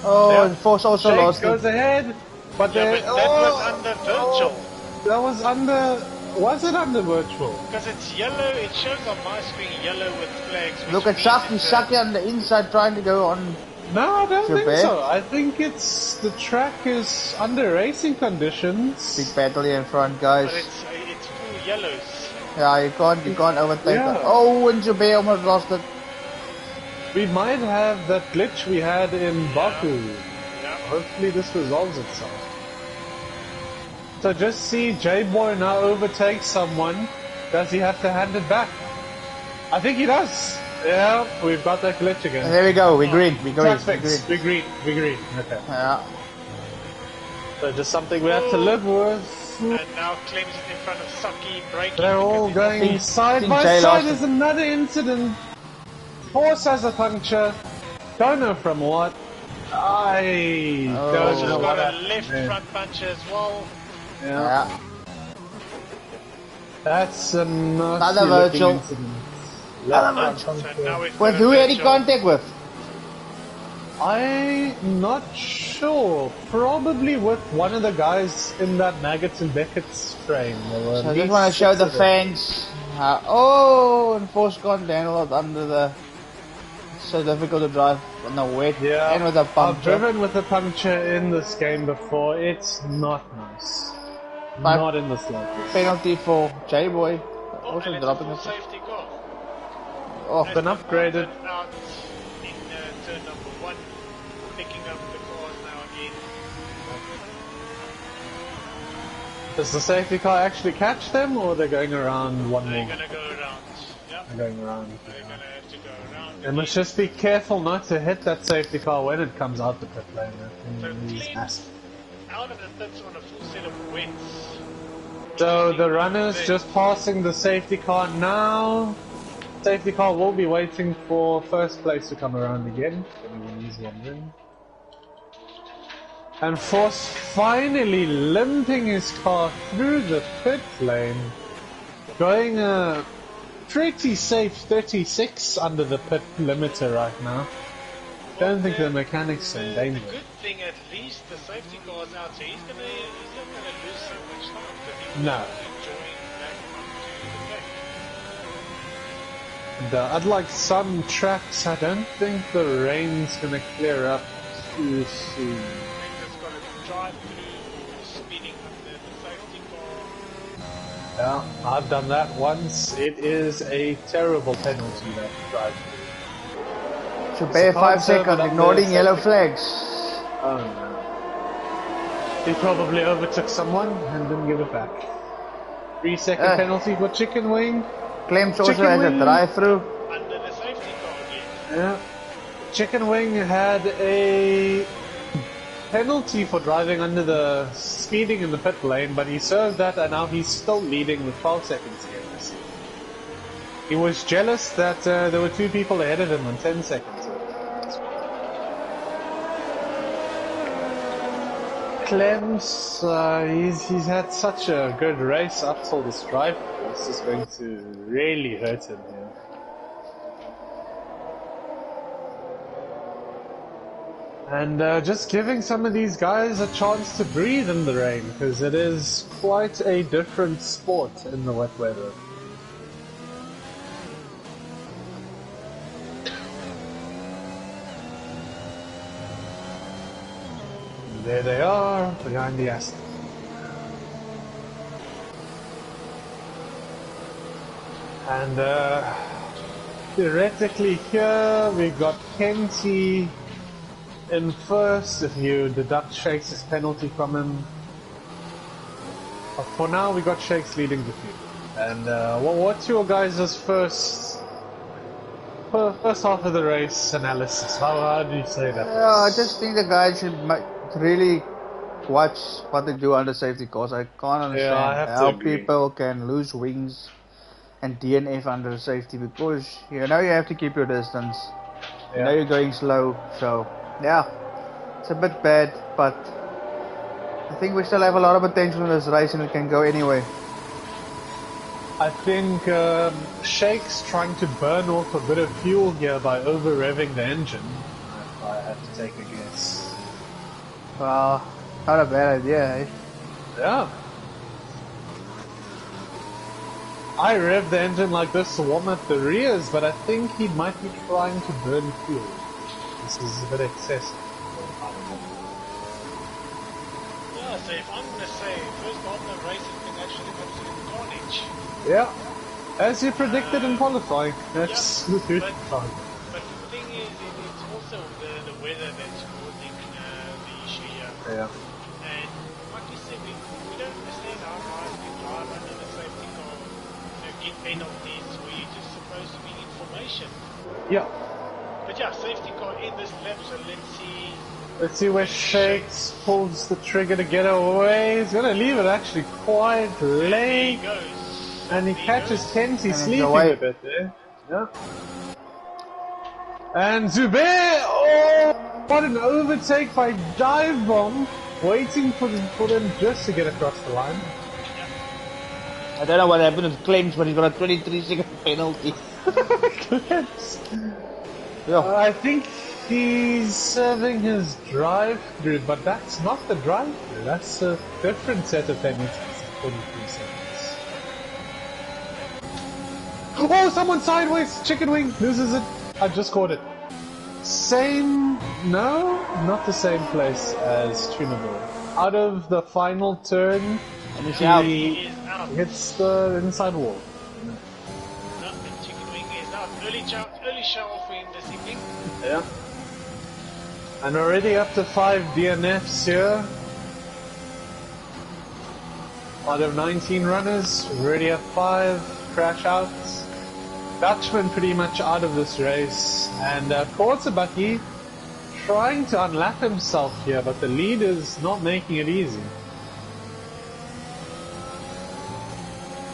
Oh, and Force also Shakes lost goes ahead, but, that was under virtual. That was under... Was it under virtual? Because it's yellow, it shows on my screen yellow with flags. Look at Saki on the inside trying to go on. No, I don't think so. I think it's the track is under racing conditions. Big battle here in front, guys. But it's full yellows. Yeah, you can't overtake it. Oh, and Jubei almost lost it. We might have that glitch we had in Baku. Yeah. Hopefully this resolves itself. So just see J-Boy now overtake someone. Does he have to hand it back? I think he does. Yeah, we've got that glitch again. There we go, we green. We green. Okay. Yeah. So just something we have to live with. And now Clem's in front of Saki, braking. They're all going side by side. There's another incident. Force has a puncture. Don't know from what. I don't know what. Got a left front puncture as well. Yeah. That's another virtual incident. With who had he contact with? I'm not sure. Probably with one of the guys in that Maggots and Beckett's frame. So I just want to show the fangs. And Force can't handle it under the... It's so difficult to drive on the wet and with a puncture. I've driven with a puncture in this game before. It's not nice. Not in the slightest. Penalty for J-Boy. Also dropping a safety car. Oh, been upgraded. Out in turn number 1, picking up the cars now again. Does the safety car actually catch them, or they're going around one more? They're gonna go around. Yeah. They're going around. They're gonna have to go around. They must just be careful not to hit that safety car when it comes out the pit lane. So out of the pits on a full set of wets. So the runner's just passing the safety car now. Safety car will be waiting for first place to come around again. And Force finally limping his car through the pit lane. Going a pretty safe 36 under the pit limiter right now. Don't think the mechanics are in danger. The good thing, at least the safety car's out, so he's not gonna lose so much time. No. Enjoying back onto the track. And, unlike some tracks, I don't think the rain's gonna clear up too soon. I think it's gonna drive through or speeding under the safety car. Yeah, I've done that once. It is a terrible penalty that drive through. So pay 5 seconds, ignoring yellow flags. Oh no. He probably overtook someone and didn't give it back. 3-second penalty for Chicken Wing. Claims also has a drive-through. Under the safety car again. Yeah. Chicken Wing had a penalty for driving under the speeding in the pit lane, but he served that and now he's still leading with 12 seconds again this year. He was jealous that there were 2 people ahead of him on 10 seconds. Clem's, he's had such a good race up till this drive. This is going to really hurt him here. And just giving some of these guys a chance to breathe in the rain, because it is quite a different sport in the wet weather. And there they are, behind the Aston. And theoretically here we got Kenty in first if you deduct Shakes' penalty from him. But for now we got Shakes leading the field. And what's your guys' first half of the race analysis? How do you say that? Yeah, I just think the guys should really watch what they do under safety cars. I can't understand how people can lose wings and DNF under safety, because you know you have to keep your distance. You know you're going slow, so yeah, it's a bit bad, but I think we still have a lot of potential in this race and it can go anyway. I think Shakes trying to burn off a bit of fuel here by over-revving the engine, if I had to take a guess. Well, not a bad idea, eh? Yeah. I rev the engine like this to warm up the rears, but I think he might be trying to burn fuel. This is a bit excessive. Yeah, so if I'm going to say, first half of the race has been actually absolute carnage. Yeah, as you predicted in qualifying. That's good. But the thing is, it's also the weather that's causing the issue here. Yeah. And like you said, we don't understand how guys can drive under the safety car, get penalties where you're just supposed to be in formation. Yeah. But yeah, safety car in this lap, so let's see. Let's see where Shakes pulls the trigger to get away. He's gonna leave it actually quite late. There he goes. And he catches Kenty sleeping a bit there. Yeah. And Zubair! Oh! What an overtake by Dive Bomb! Waiting for them just to get across the line. I don't know what happened with Clems, but he got a 23-second penalty. Clems! Yeah. I think he's serving his drive-through, but that's not the drive-through. That's a different set of penalties at 23 seconds. Oh, someone sideways! Chicken wing! Loses it. I just caught it. Same... No? Not the same place as Tunable. Out of the final turn, he hits the inside wall. No, the chicken wing is out. Early shower for him this evening. Yeah. And already up to 5 DNFs here. Out of 19 runners, already at 5 crash outs. Dutchman pretty much out of this race, and Kortsabaki trying to unlap himself here, but the lead is not making it easy.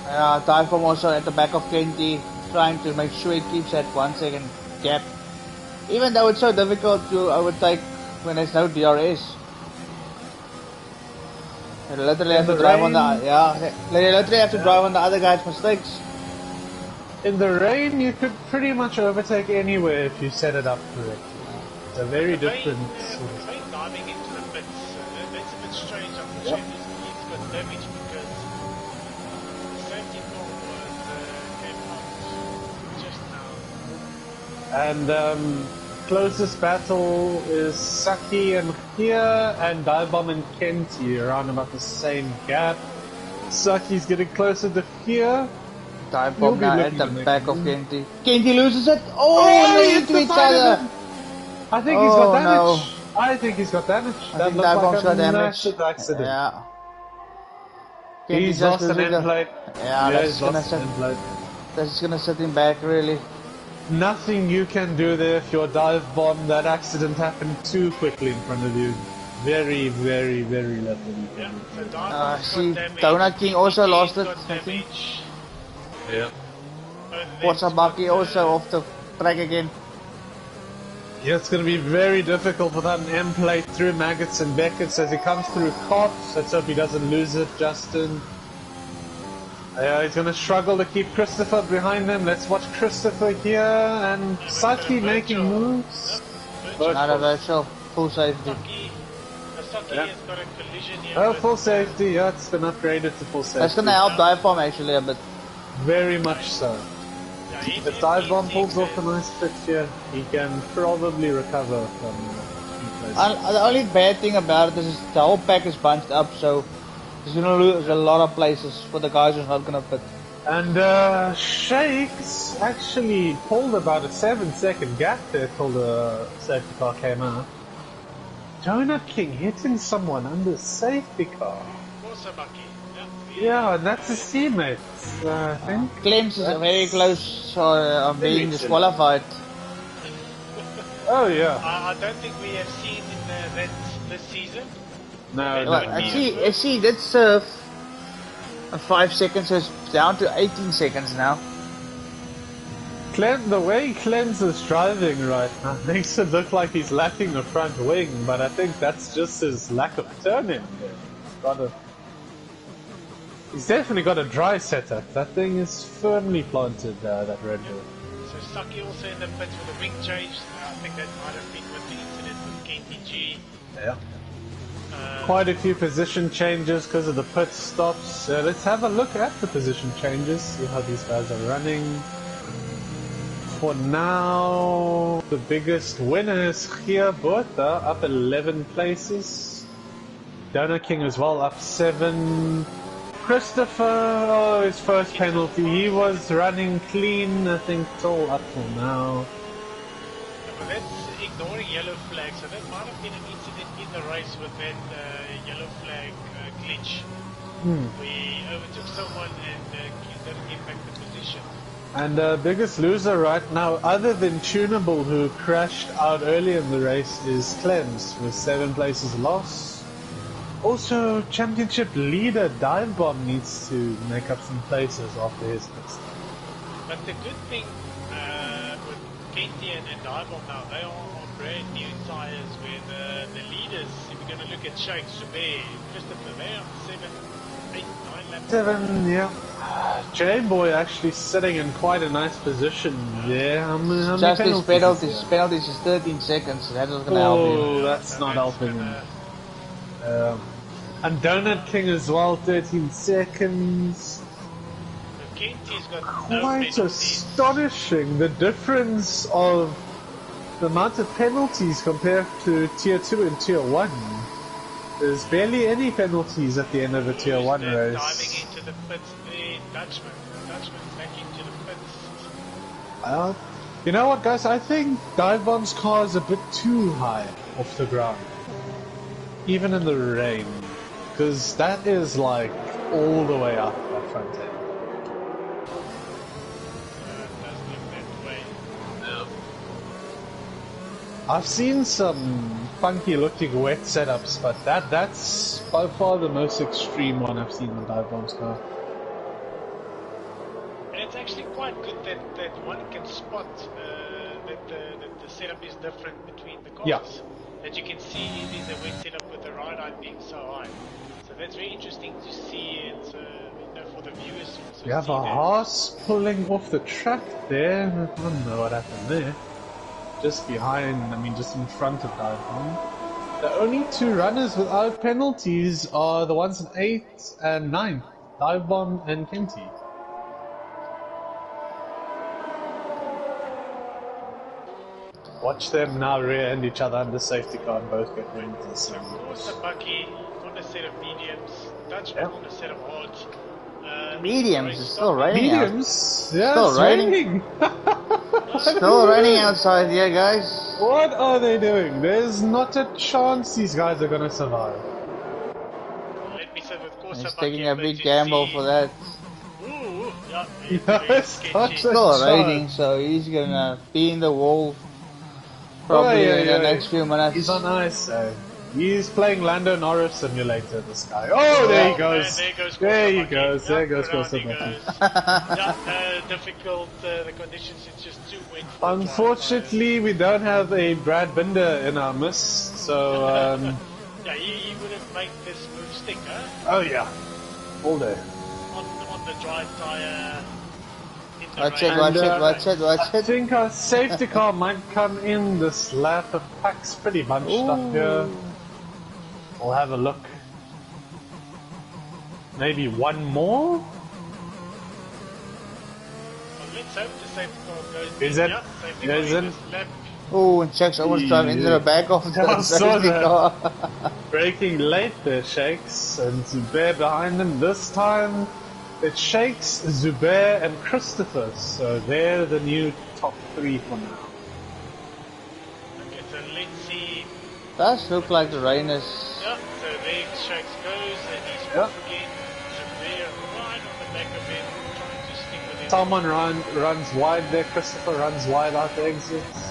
Typhon also at the back of Kenty, trying to make sure he keeps that 1 second gap. Even though it's so difficult to overtake when there's no DRS. You literally have to drive on the other guy's mistakes. In the rain, you could pretty much overtake anywhere if you set it up correctly. It's a very different sort of... Rain diving into the pits, that's a bit strange. I'm sure he's got damage because the safety car came out just now. And closest battle is Saki and Kia, and Dive-Bomb and Kenty around about the same gap. Saki's getting closer to Kia. Dive-Bomb now at the back of Kenty. Kenty loses it. Oh, into each other. I think he's got damage. No. I think he's got damage. I think Dive-Bomb's got damage. Accident. Yeah. He's lost an end plate. Yeah, that's gonna set him back really. Nothing you can do there if you're Dive-Bomb. That accident happened too quickly in front of you. Very, very, very little you can do. See, Donut King also lost it, I think. Yeah. Kortsabaki also off the track again. Yeah, it's going to be very difficult without an M plate through Maggots and Beckett's as he comes through Cops. Let's hope he doesn't lose it, Justin. He's going to struggle to keep Christopher behind them. Let's watch Christopher here and Saki making moves. Not a virtual. Full safety. Saki has got a collision here. Oh, full safety, yeah, it's been upgraded to full safety. That's gonna help dive bomb actually a bit. Very much so. Yeah, If dive bomb pulls off a nice pitch here, he can probably recover from the only bad thing about it is the whole pack is bunched up, so he's gonna lose a lot of places for the guys who's not gonna pit. And Shakes actually pulled about a 7-second gap there till the safety car came out. Donut King hitting someone under safety car. Also Bucky. Yeah, and that's his teammate, I think. Clems is very close on being disqualified. Oh yeah. I don't think we have seen that this season. No, Well, actually, did serve 5 seconds, so it's down to 18 seconds now. The way Clems is driving right now makes it look like he's lacking a front wing, but I think that's just his lack of turning. He's definitely got a dry setup. That thing is firmly planted, that Red Bull. So Saki also in the pits with a wing change. I think that might have been with the incident with KTG. Yeah. Quite a few position changes because of the pit stops. Let's have a look at the position changes, see how these guys are running. For now, the biggest winner is Gia Bota, up 11 places. Donut King as well, up 7. Christopher, his first penalty. He was running clean, I think, up till now. But that's ignoring yellow flag, so that might have been an incident in the race with that yellow flag glitch. We overtook someone and didn't get back the position. And the biggest loser right now, other than Tunable, who crashed out early in the race, is Clems, with 7 places lost. Also, championship leader Dive Bomb needs to make up some places after his mistake. But the good thing with Kenty and Dive Bomb now, they are on brand new tyres where the leaders, if you're going to look at Shake, Zubair, Christopher, they're on 7, 8, 9 laps. 7, yeah. J-Boy actually sitting in quite a nice position there. How many Just his penalties? penalties is 13 seconds, so that's not gonna help him. Oh, that's not helping him. And Donut King as well, 13 seconds. Kenty's got Quite astonishing, the difference of the amount of penalties compared to Tier 2 and Tier 1. There's barely any penalties at the end of a Tier 1 race. Diving into the pits, the Dutchman back into the pits. You know what, guys? I think Dive Bomb's car is a bit too high off the ground. Even in the rain. Because that is like all the way up that front end. Does look that way. Yeah. I've seen some funky looking wet setups, but that's by far the most extreme one I've seen on Dive Bomb's car. And it's actually quite good that one can spot that the setup is different between the cars. Yeah. That you can see in the wet setup with the ride height being so high. So that's very interesting to see it for the viewers. Also We have a Haas pulling off the track there. I don't know what happened there. Just behind, just in front of Dive Bomb. The only 2 runners without penalties are the ones in 8 and 9. Dive Bomb and Kenty. Watch them now rear-end each other under safety car and both get wins in the same Of course, the Bucky on a set of mediums, Dutchman on a set of hards. Mediums, it's still raining Mediums? Yeah, Still it's raining. Still raining outside here, guys. What are they doing? There's not a chance these guys are gonna survive. Let me say with course He's taking a big gamble for that. Ooh, yeah, it's Yeah, very it's sketchy. not Still a raining, chance. so he's gonna be in the wall probably in the next few minutes. He's on ice, so he's playing Lando Norris Simulator, this guy. Oh, there he goes. There he goes. There goes Bucky. Difficult, the conditions, it's just too wet. Unfortunately, we don't have a Brad Binder in our midst, so Yeah, he wouldn't make this move stick, huh? oh yeah, all day. On the dry tyre in Watch it. I think our safety car might come in this lap. The pack's pretty bunched up here. We'll have a look. Maybe one more? Well, let's hope the safety car goes Is in. it? Yeah, safety car in this lap. Oh, and Shakes almost drove into the back of the safety car. Braking late there, Shakes, and Zubair behind him. This time it's Shakes, Zubair, and Christopher. So they're the new top three for now. Okay, so let's see. Does look like the rain is. Yeah, so there Shakes goes, and he's off again. Zubair right on the back of him, trying to stick with him. Someone runs wide there. Christopher runs wide out the exits.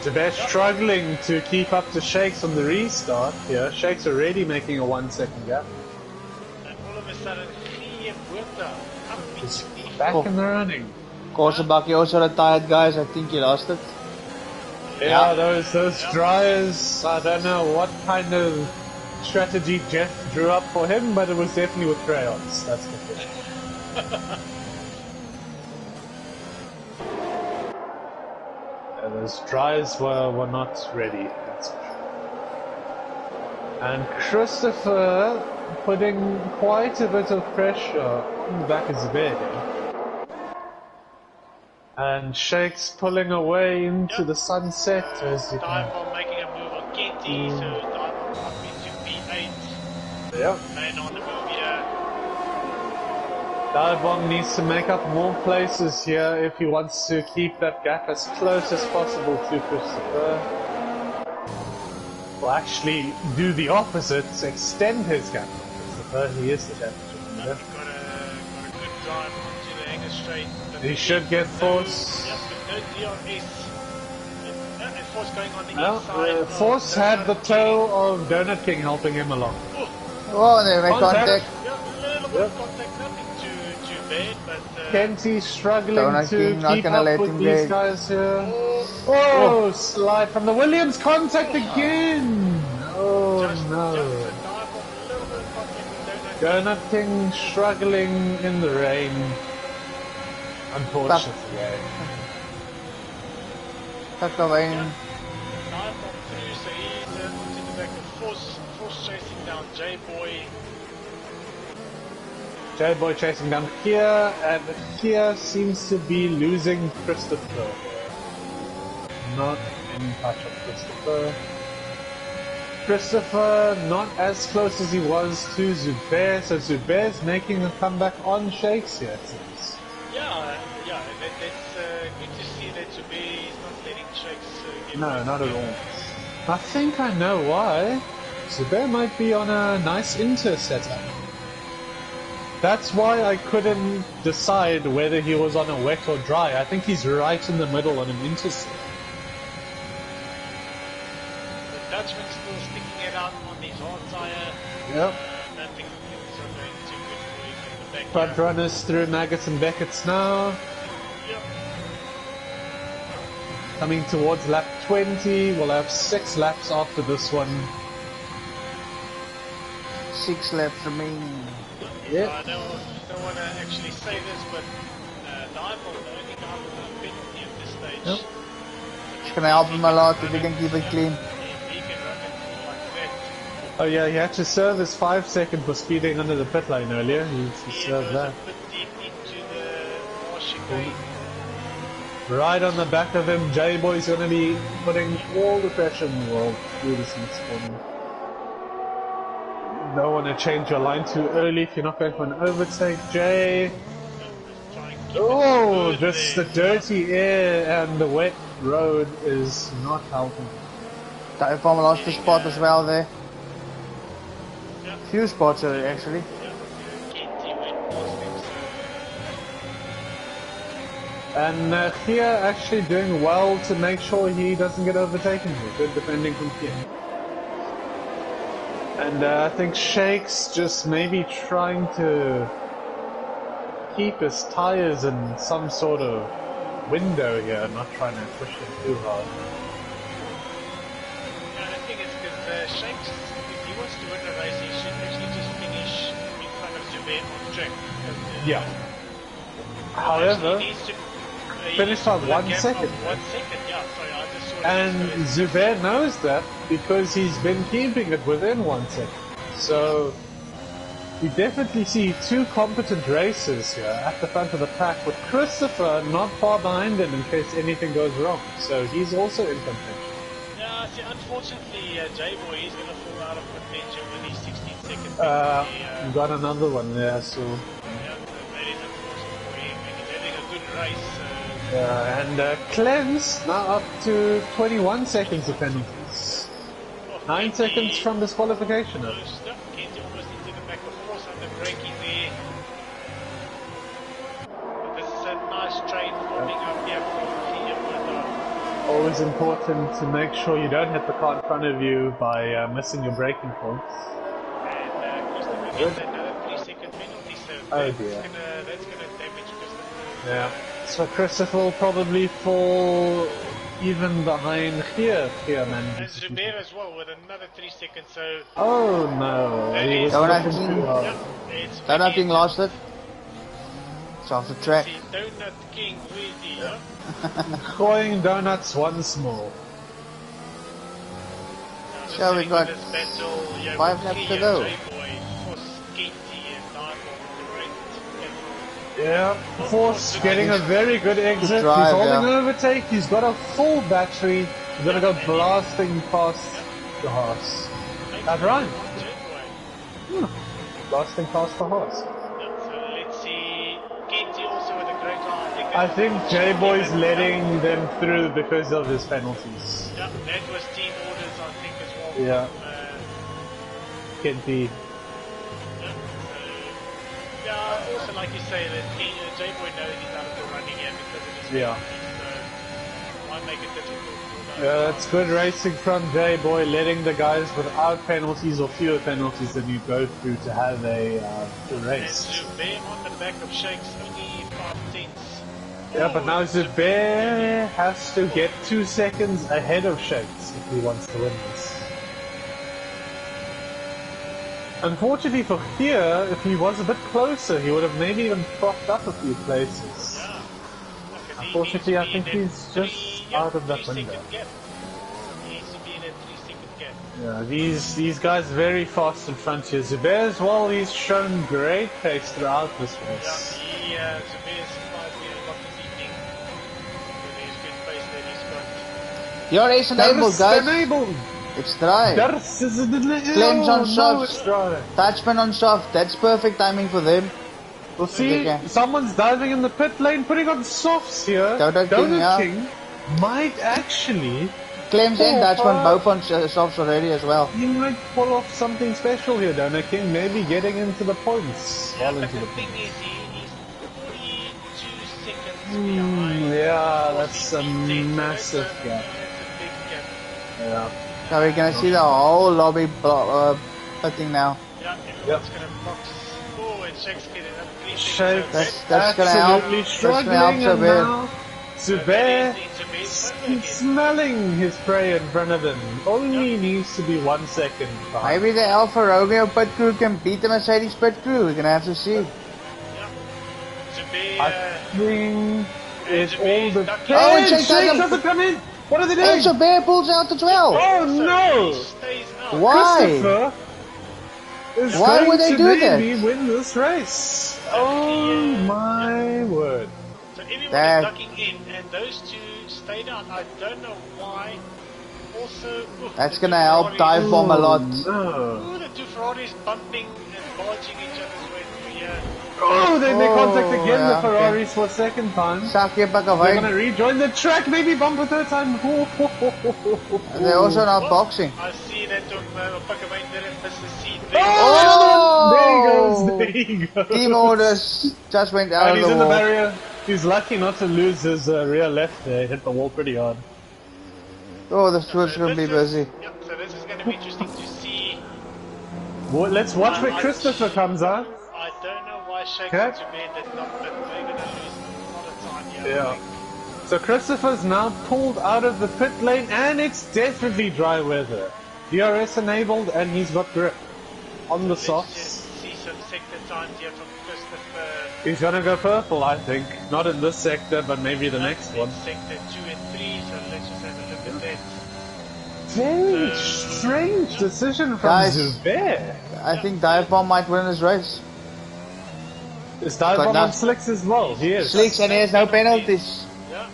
Zubair struggling to keep up to Shakes on the restart here. Shakes already making a 1 second gap. And all of a sudden, he worked out. He's back in the running. Korsabaki also retired, guys. I think he lost it. Yeah, those dryers, I don't know what kind of strategy Jeff drew up for him, but it was definitely with crayons, that's for sure. Those dryers were not ready, that's for sure. And Christopher putting quite a bit of pressure on the back of Zubair here. And Shakes pulling away into the sunset as you can... Dive making a move on Kenty, so Dive up into P8. Yep. Man on the move here. Dive needs to make up more places here if he wants to keep that gap as close as possible to Christopher. Well, actually do the opposite, extend his gap. Christopher, he is the championship leader. Got a good drive onto the Angus straight. He should get Force. Yep, but no DRS. And Force going on the No, inside. Force had the toe of Donut King helping him along. Oh, they make contact. Yeah, a little bit of contact, nothing too bad, but... Kenty struggling Donut to King not keep gonna up let with him these get. guys here. Oh, slide from the Williams, contact again! Oh just a no. dive off, a little bit of contact with Donut Donut King struggling in the rain. Unfortunately. Tuck away. Dive off through, so he's to the back of Force chasing down J-Boy. J-Boy chasing down Kia, and Kia seems to be losing Christopher. Not in touch of Christopher. Christopher not as close as he was to Zubair, so Zubair's making a comeback on Shakes here, it seems. Yeah, that's good to see that Zubair is not letting Shakes get No, not at all. I think I know why. Zubair might be on a nice inter setup. That's why I couldn't decide whether he was on a wet or dry. I think he's right in the middle on an inter set. The Dutchman's still sticking it out on his hard tyre. Yep. Don't think things are going too good for him in the back. Front runners through Maggots and Beckett's now. Yep. Coming towards lap 20. We'll have 6 laps after this one. 6 laps remaining. Yep. I don't want to actually say this, but Dival, the only guy with a penalty at this stage. Yep. It's gonna help him a lot if he can keep it clean. He can run it like that. Oh yeah, he had to serve his 5 second for speeding under the pit lane earlier. He He served goes that. a bit deep into the last chicane. Right on the back of him, J-Boy's going to be putting all the pressure in the world through this next corner. Don't want to change your line too early if you're not going for an overtake, Jay. Try and keep it Oh, good just there. the dirty air and the wet road is not helping. Dive bomb lost the spot as well there. Yeah. Few spots actually. Yeah, Kenty went past him, so And Kia actually doing well to make sure he doesn't get overtaken here. Good defending from Kia. And I think Shakes just maybe trying to keep his tires in some sort of window here, not trying to push them too hard. I think it's because Shakes, if he wants to win the race, he should actually just finish in front of Zubair. Zubair on track. Yeah. However, finished on 1 second. 1 second, yeah. Sorry, I just saw it. And Zubair knows that because he's been keeping it within 1 second. So you definitely see two competent racers here at the front of the pack, with Christopher not far behind him in case anything goes wrong. So he's also in contention. Yeah, see, unfortunately, J-Boy is going to fall out of contention with his 16 seconds. You got another one there, so... Yeah, that is unfortunate for him, and he's having a good race. And Clem's now up to 21 seconds of penalties. 9 seconds from disqualification. Kenji almost into the back of course under braking there. But this is a nice train forming up here from here. Always important to make sure you don't hit the car in front of you by missing your braking points. And Christopher gets another 3-second penalty, so that's gonna damage Christopher. Yeah. So Christopher will probably fall even behind here man. And Zubair as well with another 3 seconds, so... Oh no. Donut King lost it. It's off the track. See, Donut King, where's he, huh? Going donuts once more. So we got 5 laps to go. Yeah, Force getting a very good exit. Drive, he's holding an overtake. He's got a full battery. He's gonna go blasting past the horse. That's right. Blasting past the horse. So let's see. Kenji also with a great ride. I think J-Boy's letting them through because of his penalties. Yeah, that was team orders, I think, as well. Yeah. Can be. Yeah, also like you say, that J-Boy knows he's out of the running here because of his penalties, so might make it difficult for Yeah, it's good racing from J-Boy, letting the guys without penalties or fewer penalties than you go through to have a race. And Zubair on the back of Shakes, only 5/10. Yeah, but now Zubair has to get 2 seconds ahead of Shakes if he wants to win this. Unfortunately for here, if he was a bit closer, he would have maybe even propped up a few places. Yeah. Unfortunately, I think he's just out of that window. He needs to be in a 3-second gap. Yeah, these guys very fast in front here. Zubair as well, he's shown great pace throughout this race. Yeah, Zubair surprised me a lot this evening with his good pace that he's got. Your race enabled, guys. It's dry. Clem's on soft. Touchman on soft. That's perfect timing for them. We'll see. Someone's diving in the pit lane, putting on softs here. Donut King might actually... Clem's and Dutchman both on softs already as well. He might pull off something special here, Donut King. Maybe getting into the points. Yeah, but the thing is, he's 42 seconds behind. Yeah, that's a massive gap. That's a big gap. Yeah. So we're gonna see the whole lobby putting now. Yeah, everyone's gonna box. Oh, and Shake's getting up 3 seconds. That's gonna help. That's gonna help Zubair. Zubair smelling his prey in front of him. Only needs to be 1 second behind. Maybe the Alfa Romeo pit crew can beat the Mercedes pit crew. We're gonna have to see. Yeah. Zubair, I think it's all the... Oh, and Shake doesn't come in! What are they doing? And Zubair pulls out as well. Oh no! Why? Is Why going would they to do maybe that? win this race. Oh my word. So everyone is ducking in, and those two stayed out. I don't know why. Also, That's gonna help dive bomb a lot. Oh, the two Ferraris bumping and barging each other's way through here. Oh, they make contact again, the Ferraris for a second time. They're gonna rejoin the track, maybe bump a third time. They're also not boxing. I see that Pakavine didn't miss the seat there. there. Oh! There he goes. Team orders just went out and of the he's wall. in the barrier. He's lucky not to lose his rear left there. He hit the wall pretty hard. Oh, the switch going to be busy. Yep, so this is going to be interesting to see. Well, let's watch where Christopher comes out. I don't know why Shake and Zubair did not, but they're going to lose a lot of time here. Yeah. So Christopher's now pulled out of the pit lane, and it's definitely dry weather. DRS enabled, and he's got grip on the softs. See some sector time times here from Christopher. He's gonna go purple, I think. Not in this sector, but maybe the next one. Sector 2 and 3, so let's just have a look at that. Very strange decision from Guys, Zubair. I think Dive Bomb might win this race. Is Dive Bomb on Slicks as well? He is. Slicks and he has no penalties. Yeah.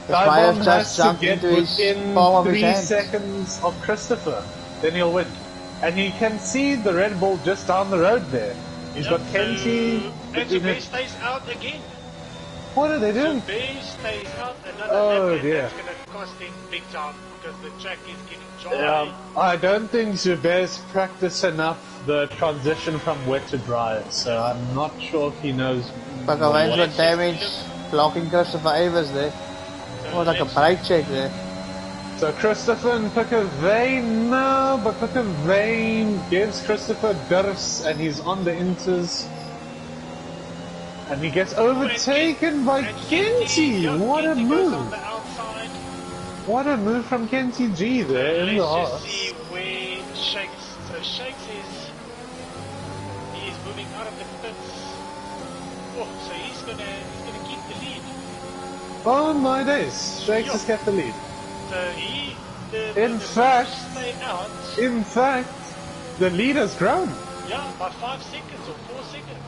Dive Bomb just has to jumped get into his within palm of his 3 hand. seconds of Christopher. Then he'll win. And he can see the Red Bull just down the road there. He's got Kenty. And Zubair stays out again. What are they doing? Zubair stays out another lap, and dear. that's going to cost him big time because the track is getting dry. I don't think Zubair's practiced enough the transition from wet to dry, so I'm not sure if he knows. Pakavans got damage, blocking Christopher Avers there. Oh, like a brake check there. So Christopher and Pakavane now, but Pakavane gives Christopher Durst and he's on the inters. And he gets overtaken by Kenty. What a move! What a move from Kenty G there in the Let's arse. just see where Shakes. So Shakes is moving out of the pits. Oh, so he's gonna keep the lead. Oh my days, Shakes has kept the lead. So In fact, stay out. In fact, the lead has grown. Yeah, by 5 seconds or 4 seconds.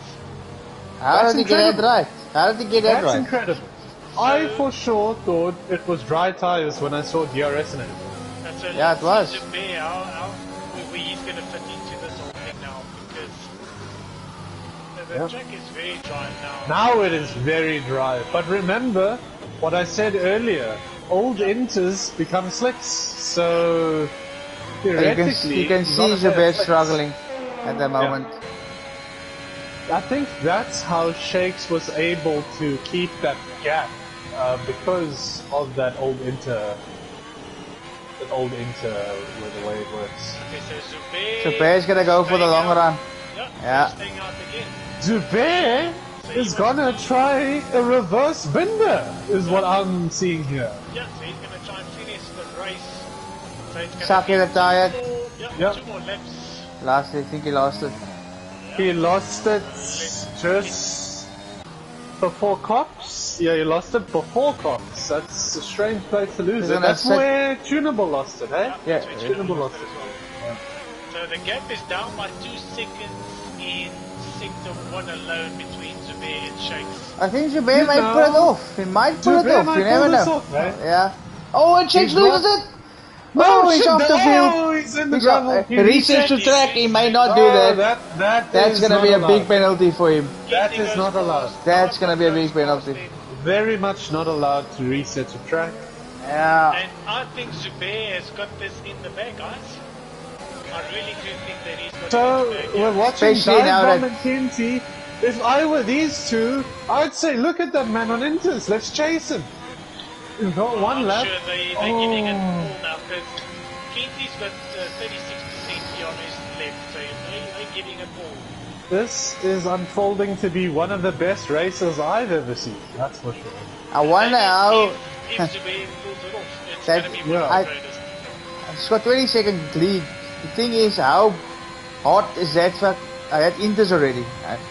How That's did he get that incredible. right? How did he get that That's right? incredible. I for sure thought it was dry tires when I saw DRS in it. And so Yeah, it was. let's see Zubair where he's going to fit into this whole thing now because the track is very dry now. Now it is very dry. But remember what I said earlier. Old inters become slicks. So theoretically, You can see Zubair struggling at the moment. I think that's how Shakes was able to keep that gap because of that old inter. That old inter, with the way it works. Okay, so Zubair. Zubair's gonna go for the long run. Yeah. Staying out again. Zubair is gonna try a reverse bender, is what I'm seeing here. Yeah, so he's going to try and finish the race. So it's going Saki retired. Yeah, 2 more laps. Last, I think he lost it. He lost it just before Cox. Yeah, he lost it before Cox. That's a strange place to lose it. That's where Tunable lost it, eh? Yeah, Tunable lost it. So the gap is down by 2 seconds in sector 1 alone between Zubair and Shakes. I think Zubair might pull it off. He might pull it off. You never know. Yeah. Oh, and Shakes loses it. No, he's off the field. He's in the gravel. He resets to track. He might not do that. That's gonna be a big penalty for him. That is not allowed. That's gonna be a big penalty. Very much not allowed to reset to track. Yeah. And I think Zubair has got this in the bag, guys. I really do think that he's got So, it in the bag. we're watching Especially now Dive Bomb that- and Kenty. If I were these two, I'd say, look at that man on inters. Let's chase him. We've got one I'm lap. sure they're giving it all now because Kenty's got 36% DRS left, so they're giving it all. This is unfolding to be one of the best races I've ever seen. That's for sure. I wonder how. If Zubair pulls it off, it's That- going to be one of I- the greatest. It's got 20 second lead. The thing is, how hot is that Inters already?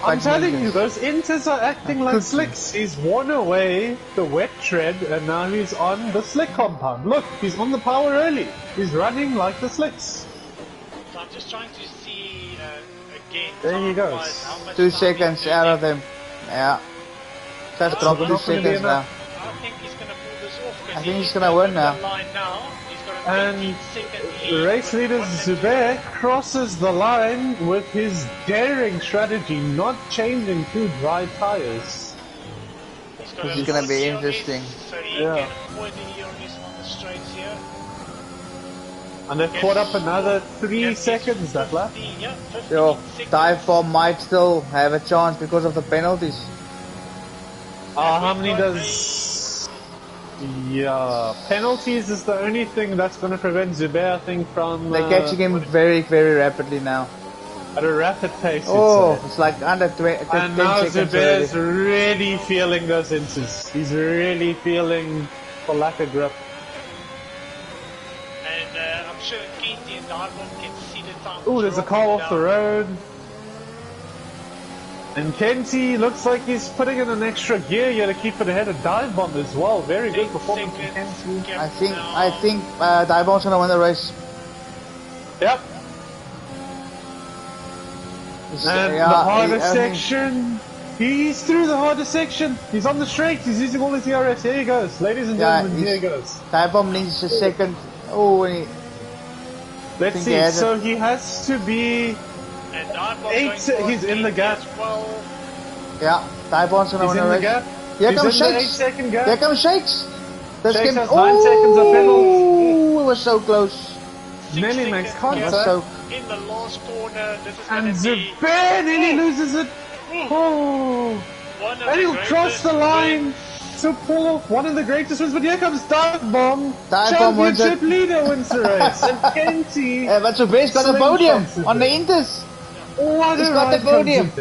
I'm telling you, those inters are acting like slicks. He's worn away the wet tread and now he's on the slick compound. Look, he's on the power early. He's running like the slicks. So I'm just trying to see again. There he goes. time-wise, how much 2 time seconds he's out of losing. him. Yeah. Just dropped 2 not gonna be seconds now. enough. I think he's going to pull this off. 'Cause I think he's is gonna win now. the line now. He's got a And 15-second lead race with leader 1 lap to Zubair crosses the line with his daring strategy, not changing to dry tires. He's got This a is gonna be ERS, interesting. So he Yeah. can avoid the ERS on the straights here. And they've caught up another 3 Yes, seconds that lap. 15, yeah, 15 So, seconds. Dive Bomb might still have a chance because of the penalties. How many does... Yeah, penalties is the only thing that's going to prevent Zubair, I think, from... They're catching him very, very rapidly now. At a rapid pace, Oh, you'd say. it's like under 10 And now seconds Zubair's already. really feeling those inters. He's really feeling the lack of grip. And I'm sure Kenty and Dive Bomb can see the time. Oh, there's a car off the road. And Kenty looks like he's putting in an extra gear here to keep it ahead of Dive Bomb as well. Very good performance from Kenty. I think Dive Bomb's gonna win the race. Yep. And the hardest section. He's through the hardest section. He's on the straight. He's using all his DRS. Here he goes. Ladies and gentlemen, here he goes. Dive Bomb needs a second. Oh, let's see. So he has to be 8. He's in the gap. Yeah, Dive Bomb's gonna win the race. Gap. Here comes Shakes. 8-second gap. Here comes Shakes. Shakes has 9 seconds of penalty. It was so close. Nearly makes contact. In the last corner, this is and Zubair nearly loses it. Oh, and he'll cross the line to pull off one of the greatest wins. But here comes Dive Bomb. Championship leader wins the race. And Kenty. But Zubair's got the podium on the Inters. What He's got the podium.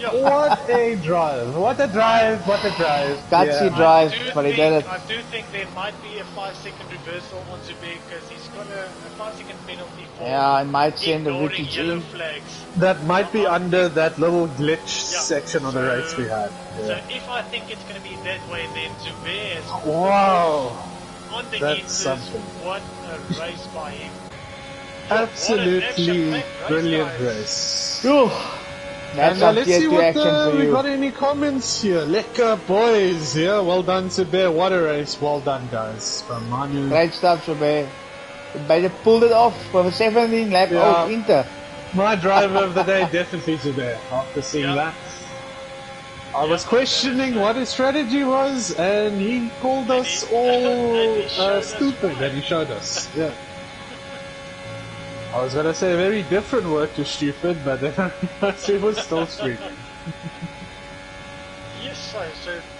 What a drive! What a drive! What a drive! Gutsy drive, but he did it. I do think there might be a 5-second reversal on Zubair because he's got a 5-second penalty for I might send the Ricky yellow G. flags. That might be under that little glitch section of the race we had. So if I think it's going to be that way, then Zubair is on the Inters. What a race by him! Absolutely brilliant race. That's and let's see what we got any comments here. Lekker boys, yeah, well done Zubair, what a race, well done guys. From Manu. Great stuff Zubair. They pulled it off for the 17th lap of Inter. My driver of the day definitely Zubair, after seeing that. I was questioning what his strategy was and he called us all stupid and he showed us. Yeah. I was gonna say a very different word to stupid, but then it was still sweet. Yes,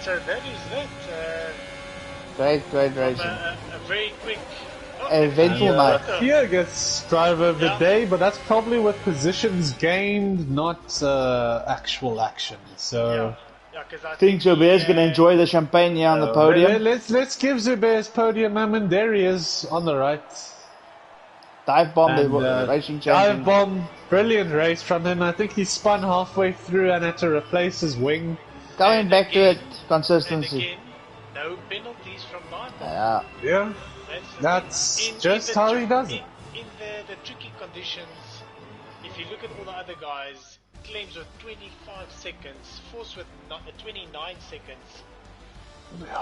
so that is that. Great racing. A very quick, eventful night. Here gets driver of the day, but that's probably with positions gained, not actual action. So I think Zubair's gonna enjoy the champagne here on the podium. Let's give Zubair his podium moment. There he is on the right. Dive Bomb, the racing champion. Dive Bomb, brilliant race from him. I think he spun halfway through and had to replace his wing. Going back to it, consistency. And again, no penalties from Dive Bomb. Yeah. That's just how he does it. In the tricky conditions, if you look at all the other guys, claims with 25 seconds, Force with 29 seconds.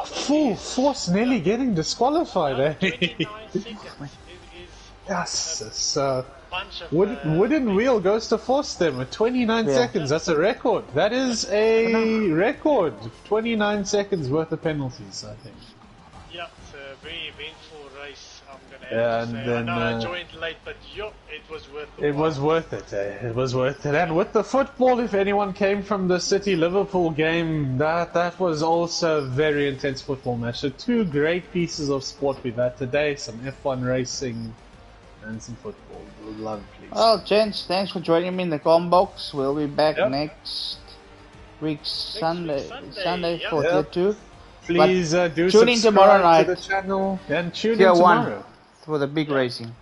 Full Force nearly getting disqualified, eh? 29 seconds. Yes, so Wooden Wheel goes to Force them with 29 seconds. That's a record. That is a record. 29 seconds worth of penalties, I think. Yeah, it's a very eventful race. I'm gonna have to say. Then, I know I joined late, but it was worth it. It was worth it. It was worth it. And with the football, if anyone came from the City Liverpool game, that was also a very intense football match. So 2 great pieces of sport we've had today. Some F1 racing. And some football. Lovely. Well, gents, thanks for joining me in the com box. We'll be back next week Sunday for tier 2. Please do tune in tomorrow night to the channel and tune in tier tomorrow 1 for the big racing.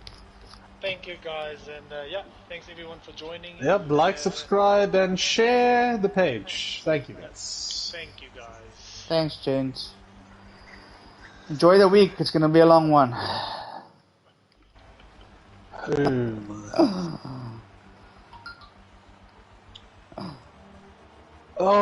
Thank you guys, and thanks everyone for joining. Yep, like, subscribe, and share the page. Thank you guys. Thank you guys. Thanks, gents. Enjoy the week. It's gonna be a long one. Oh.